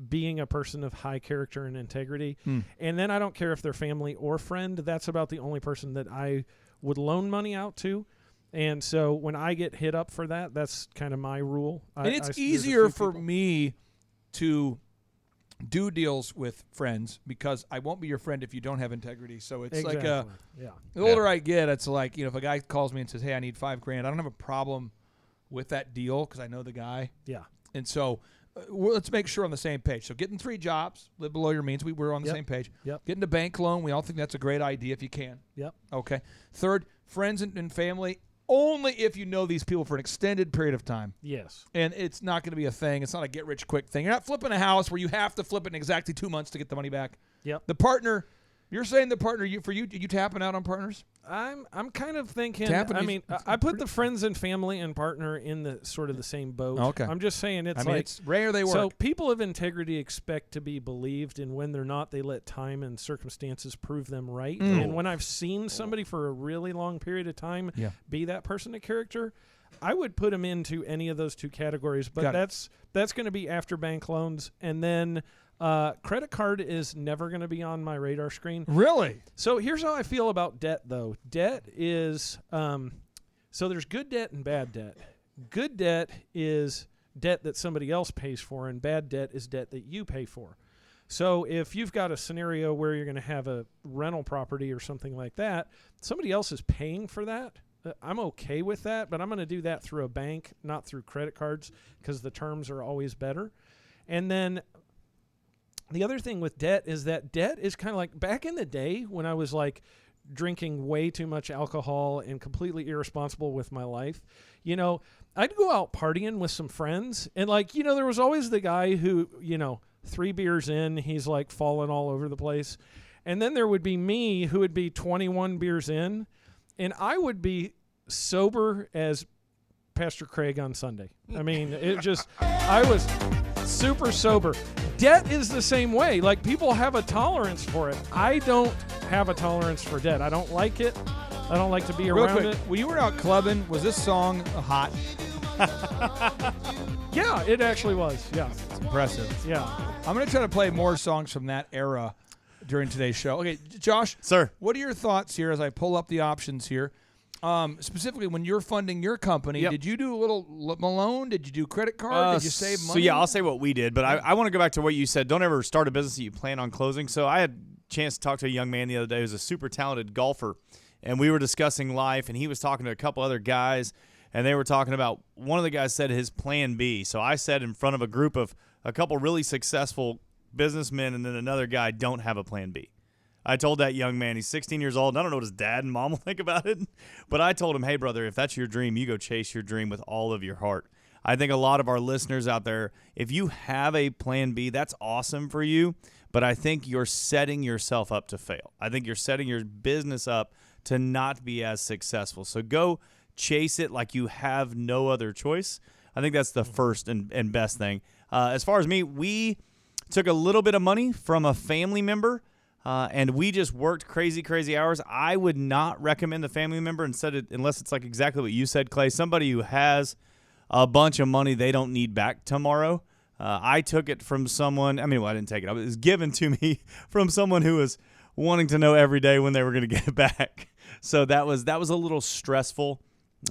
being a person of high character and integrity. And then I don't care if they're family or friend. That's about the only person that I would loan money out to. And so when I get hit up for that, that's kind of my rule. And it's easier for me to do deals with friends because I won't be your friend if you don't have integrity. So it's exactly. The older I get, it's like, if a guy calls me and says, "Hey, I need $5,000," I don't have a problem with that deal because I know the guy. Yeah. And so let's make sure we're on the same page. So getting 3 jobs, live below your means. We're on the same page. Yep. Getting a bank loan. We all think that's a great idea if you can. Yep. Okay. Third, friends and family. Only if you know these people for an extended period of time. Yes. And it's not going to be a thing. It's not a get-rich-quick thing. You're not flipping a house where you have to flip it in exactly 2 months to get the money back. Yep. The partner, you're saying the partner, you tapping out on partners? I'm kind of thinking, Tapping I put the friends and family and partner in the sort of the same boat. Okay. I'm just saying it's rare they work. So people of integrity expect to be believed, and when they're not, they let time and circumstances prove them right. And when I've seen somebody for a really long period of time be that person of character, I would put them into any of those 2 categories. But that's going to be after bank loans. And then credit card is never going to be on my radar screen. Really? So here's how I feel about debt, though. Debt is so there's good debt and bad debt. Good debt is debt that somebody else pays for, and bad debt is debt that you pay for. So if you've got a scenario where you're going to have a rental property or something like that, somebody else is paying for that. I'm okay with that, but I'm going to do that through a bank, not through credit cards, because the terms are always better. And then the other thing with debt is that debt is kind of like back in the day when I was like drinking way too much alcohol and completely irresponsible with my life. I'd go out partying with some friends, and there was always the guy who, 3 beers in, he's like falling all over the place. And then there would be me who would be 21 beers in, and I would be sober as Pastor Craig on Sunday. I mean, I was super sober. Debt is the same way. Like, people have a tolerance for it. I don't have a tolerance for debt. I don't like it. I don't like to be around it. When you were out clubbing, was this song hot? Yeah, it actually was. Yeah. It's impressive. Yeah. I'm going to try to play more songs from that era during today's show. Okay, Josh. Sir. What are your thoughts here as I pull up the options here? Specifically, when you're funding your company, did you do a little loan? Did you do credit card? Did you save money? So, yeah, I'll say what we did, but I want to go back to what you said. Don't ever start a business that you plan on closing. So I had a chance to talk to a young man the other day who's a super talented golfer, and we were discussing life, and he was talking to a couple other guys, and they were talking about, one of the guys said his plan B. So I said in front of a group of a couple really successful businessmen, and then another guy, don't have a plan B. I told that young man, he's 16 years old, and I don't know what his dad and mom will think about it, but I told him, hey, brother, if that's your dream, you go chase your dream with all of your heart. I think a lot of our listeners out there, if you have a plan B, that's awesome for you, but I think you're setting yourself up to fail. I think you're setting your business up to not be as successful. So go chase it like you have no other choice. I think that's the first and best thing. As far as me, we took a little bit of money from a family member, and we just worked crazy hours. I would not recommend the family member unless it's like exactly what you said, Clay, somebody who has a bunch of money they don't need back tomorrow. I took it from someone. I didn't take it. It was given to me from someone who was wanting to know every day when they were going to get it back. So that was a little stressful.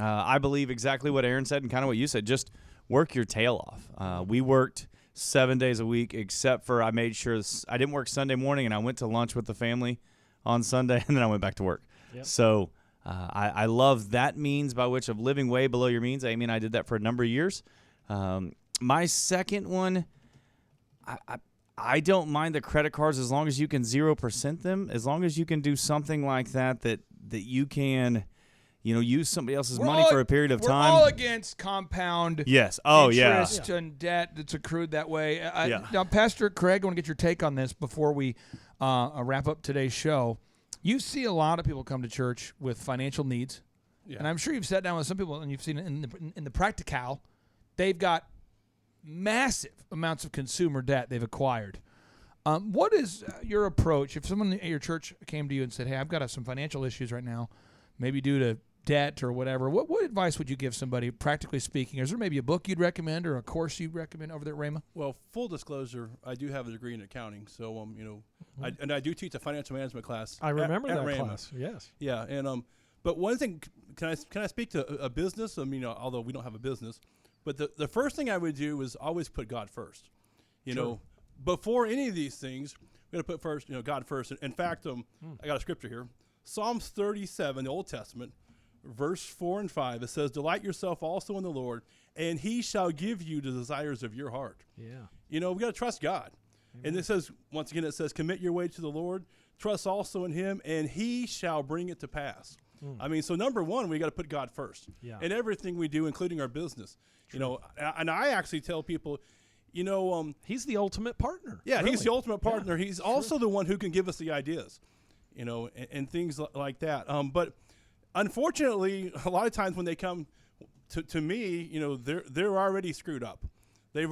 I believe exactly what Aaron said and kind of what you said. Just work your tail off. We worked 7 days a week, except for I made sure I didn't work Sunday morning, and I went to lunch with the family on Sunday, and then I went back to work. Yep. So I love that means by which of living way below your means. I mean, I did that for a number of years. My second one, I don't mind the credit cards as long as you can 0% them, as long as you can do something like that you can – use somebody else's money for a period of time. We're all against compound interest and debt that's accrued that way. Now, Pastor Craig, I want to get your take on this before we wrap up today's show. You see a lot of people come to church with financial needs, and I'm sure you've sat down with some people and you've seen it in the practical. They've got massive amounts of consumer debt they've acquired. What is your approach if someone at your church came to you and said, hey, I've got some financial issues right now, maybe due to debt or whatever, what advice would you give somebody, practically speaking? Is there maybe a book you'd recommend or a course you'd recommend over there at Rhema? Well, full disclosure, I do have a degree in accounting, so I do teach a financial management class. I remember at that Rhema. class. Yes. Yeah, and but one thing, can I speak to a business? Although we don't have a business, but the first thing I would do is always put God first. Before any of these things, we got to put first, God first. In fact, I got a scripture here, Psalms 37, the Old Testament. Verse 4 and 5, it says, delight yourself also in the Lord, and he shall give you the desires of your heart. Yeah. We got to trust God. Amen. And it says, once again, commit your way to the Lord, trust also in him, and he shall bring it to pass. So number one, we got to put God first in everything we do, including our business. True. And I actually tell people, he's the ultimate partner. Yeah, really. He's the ultimate partner. Yeah, he's also the one who can give us the ideas, and things like that. But unfortunately, a lot of times when they come to me, they're already screwed up. They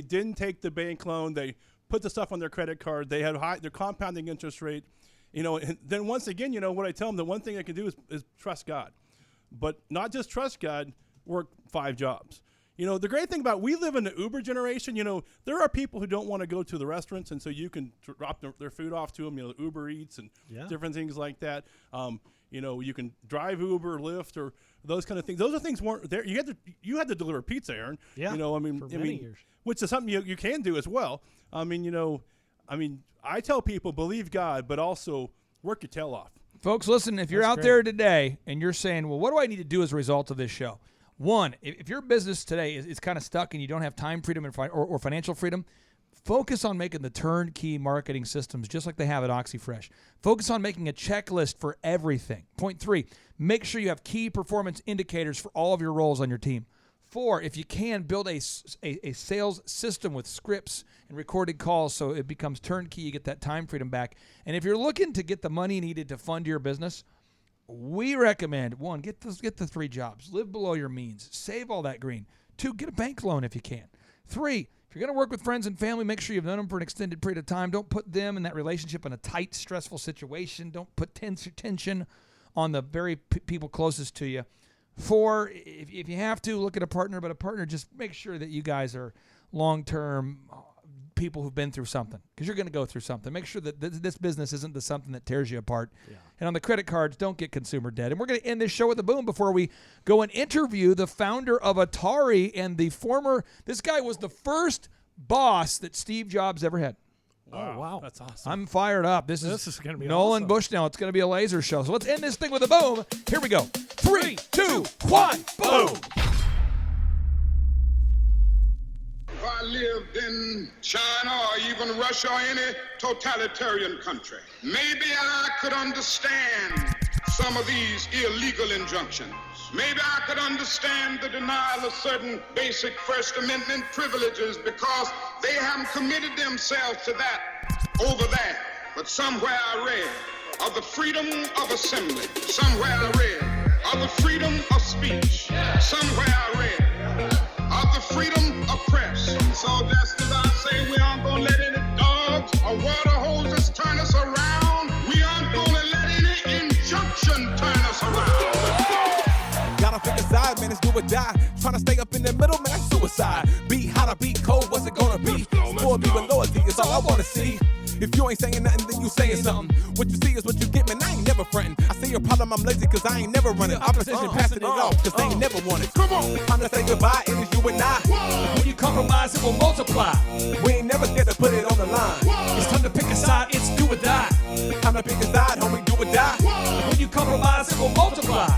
didn't take the bank loan. They put the stuff on their credit card. They had their compounding interest rate. And then once again, what I tell them, the one thing I can do is trust God, but not just trust God. Work 5 jobs. The great thing about we live in the Uber generation. There are people who don't want to go to the restaurants, and so you can drop their food off to them. Uber Eats and different things like that. You can drive Uber, Lyft, or those kind of things. Those are things weren't there. You had to deliver pizza, Aaron. Yeah. For many years, which is something you can do as well. I tell people believe God, but also work your tail off. Folks, listen. If you're out there today and you're saying, "Well, what do I need to do as a result of this show?" One, if your business today is kind of stuck and you don't have time freedom or financial freedom, focus on making the turnkey marketing systems just like they have at OxyFresh. Focus on making a checklist for everything. Point 3, make sure you have key performance indicators for all of your roles on your team. 4, if you can, build a sales system with scripts and recorded calls so it becomes turnkey. You get that time freedom back. And if you're looking to get the money needed to fund your business, we recommend, 1, get the 3 jobs. Live below your means. Save all that green. 2, get a bank loan if you can. 3, if you're going to work with friends and family, make sure you've known them for an extended period of time. Don't put them and that relationship in a tight, stressful situation. Don't put tension on the very people closest to you. 4, if you have to, look at a partner, but a partner, just make sure that you guys are long-term people who've been through something, because you're going to go through something. Make sure that this business isn't the something that tears you apart. Yeah. And on the credit cards, don't get consumer debt. And we're going to end this show with a boom before we go and interview the founder of Atari and this guy was the first boss that Steve Jobs ever had. Oh, wow. That's awesome. I'm fired up. This is going to be Nolan awesome. Bushnell. It's going to be a laser show. So let's end this thing with a boom. Here we go. 3, 2, 1, boom. If I lived in China or even Russia or any totalitarian country, maybe I could understand some of these illegal injunctions. Maybe I could understand the denial of certain basic First Amendment privileges because they haven't committed themselves to that over there. But somewhere I read of the freedom of assembly. Somewhere I read of the freedom of speech. Somewhere I read of the freedom of press. So just as I say, we aren't going to let any dogs or water hoses turn us around. We aren't going to let any injunction turn us around. Gotta pick a side, man, it's do or die. Tryna stay up in the middle, man, that's suicide. Be hot or be cold, what's it gonna be? Spoil me with loyalty, it's all I wanna see. If you ain't saying nothing, then you saying something. What you see is what you get, man, I ain't never frontin'. I see your problem, I'm lazy, cause I ain't never running. Opposition passing it off, cause they ain't never won it. Come on, time to say goodbye, it is you and I. When you compromise, it will multiply. We ain't never scared to put it on the line. It's time to pick a side, it's do or die. Time to pick a side, homie, do or die. When you compromise, it will multiply.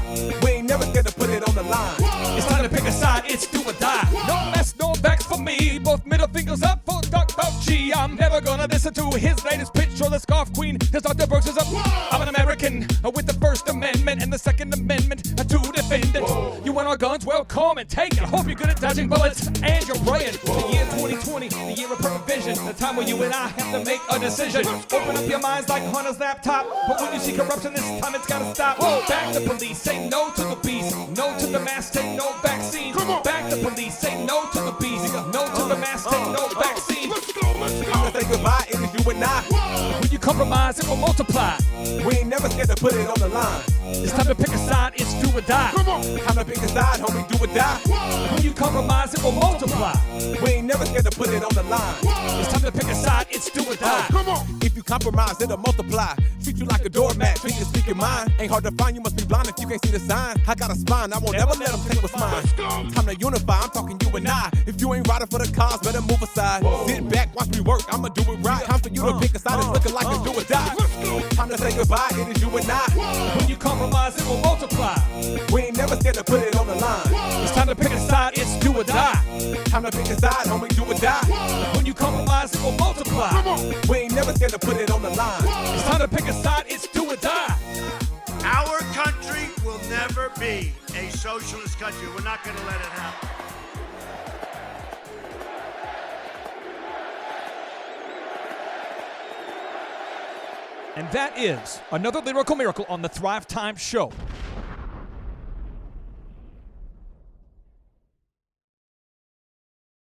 We ain't never scared to put it on the line. It's time to pick a side, it's do or die. No mess, no vex for me. Both middle fingers up for Dr. G. I'm never gonna listen to his latest pitch or the scarf queen. Cause Dr. Brooks is up. I'm an American with the First Amendment and the Second Amendment to defend it. You want our guns? Well, come and take it. I hope you're good at dodging bullets and you're praying. The year 2020, the year of perfect vision. The time where you and I have to make a decision. Open up your minds like Hunter's laptop. But when you see corruption this time, it's gotta stop. Back the police, say no to the beast. No to the mask, take no vaccine. Back the police, say no to the beast. No to the mask, take no vaccine. Time to say goodbye, it is you and I. When you compromise, it will multiply. We ain't never scared to put it on the line. It's time to pick a side, it's do or die. Time to pick a side, homie, do or die. When you compromise, it will multiply. We ain't never scared to put it on the line. It's time to pick a side, it's do or die. If you compromise, it'll multiply. Treat you like a doormat, treat you speak your mind. Ain't hard to find, you must be blind if you can't see the sign. I got a spine, I won't never let them take what's mine. Time to unify, I'm talking you and I. If you ain't riding for the cause, better move aside. Sit back, watch me work, I'ma do it right. Time for you to pick a side, it's looking like a do or die. Time to say goodbye, it is you and I. When you compromise, it will multiply. We ain't never scared to put it on the line. It's time to pick a side, it's do or die. Time to pick a side, homie, do or die. When you compromise, it will multiply. We ain't never scared to put it on the line. It's time to pick a side, it's do or die. Our country will never be a socialist country. We're not going to let it happen. And that is another lyrical miracle on the Thrive Time Show.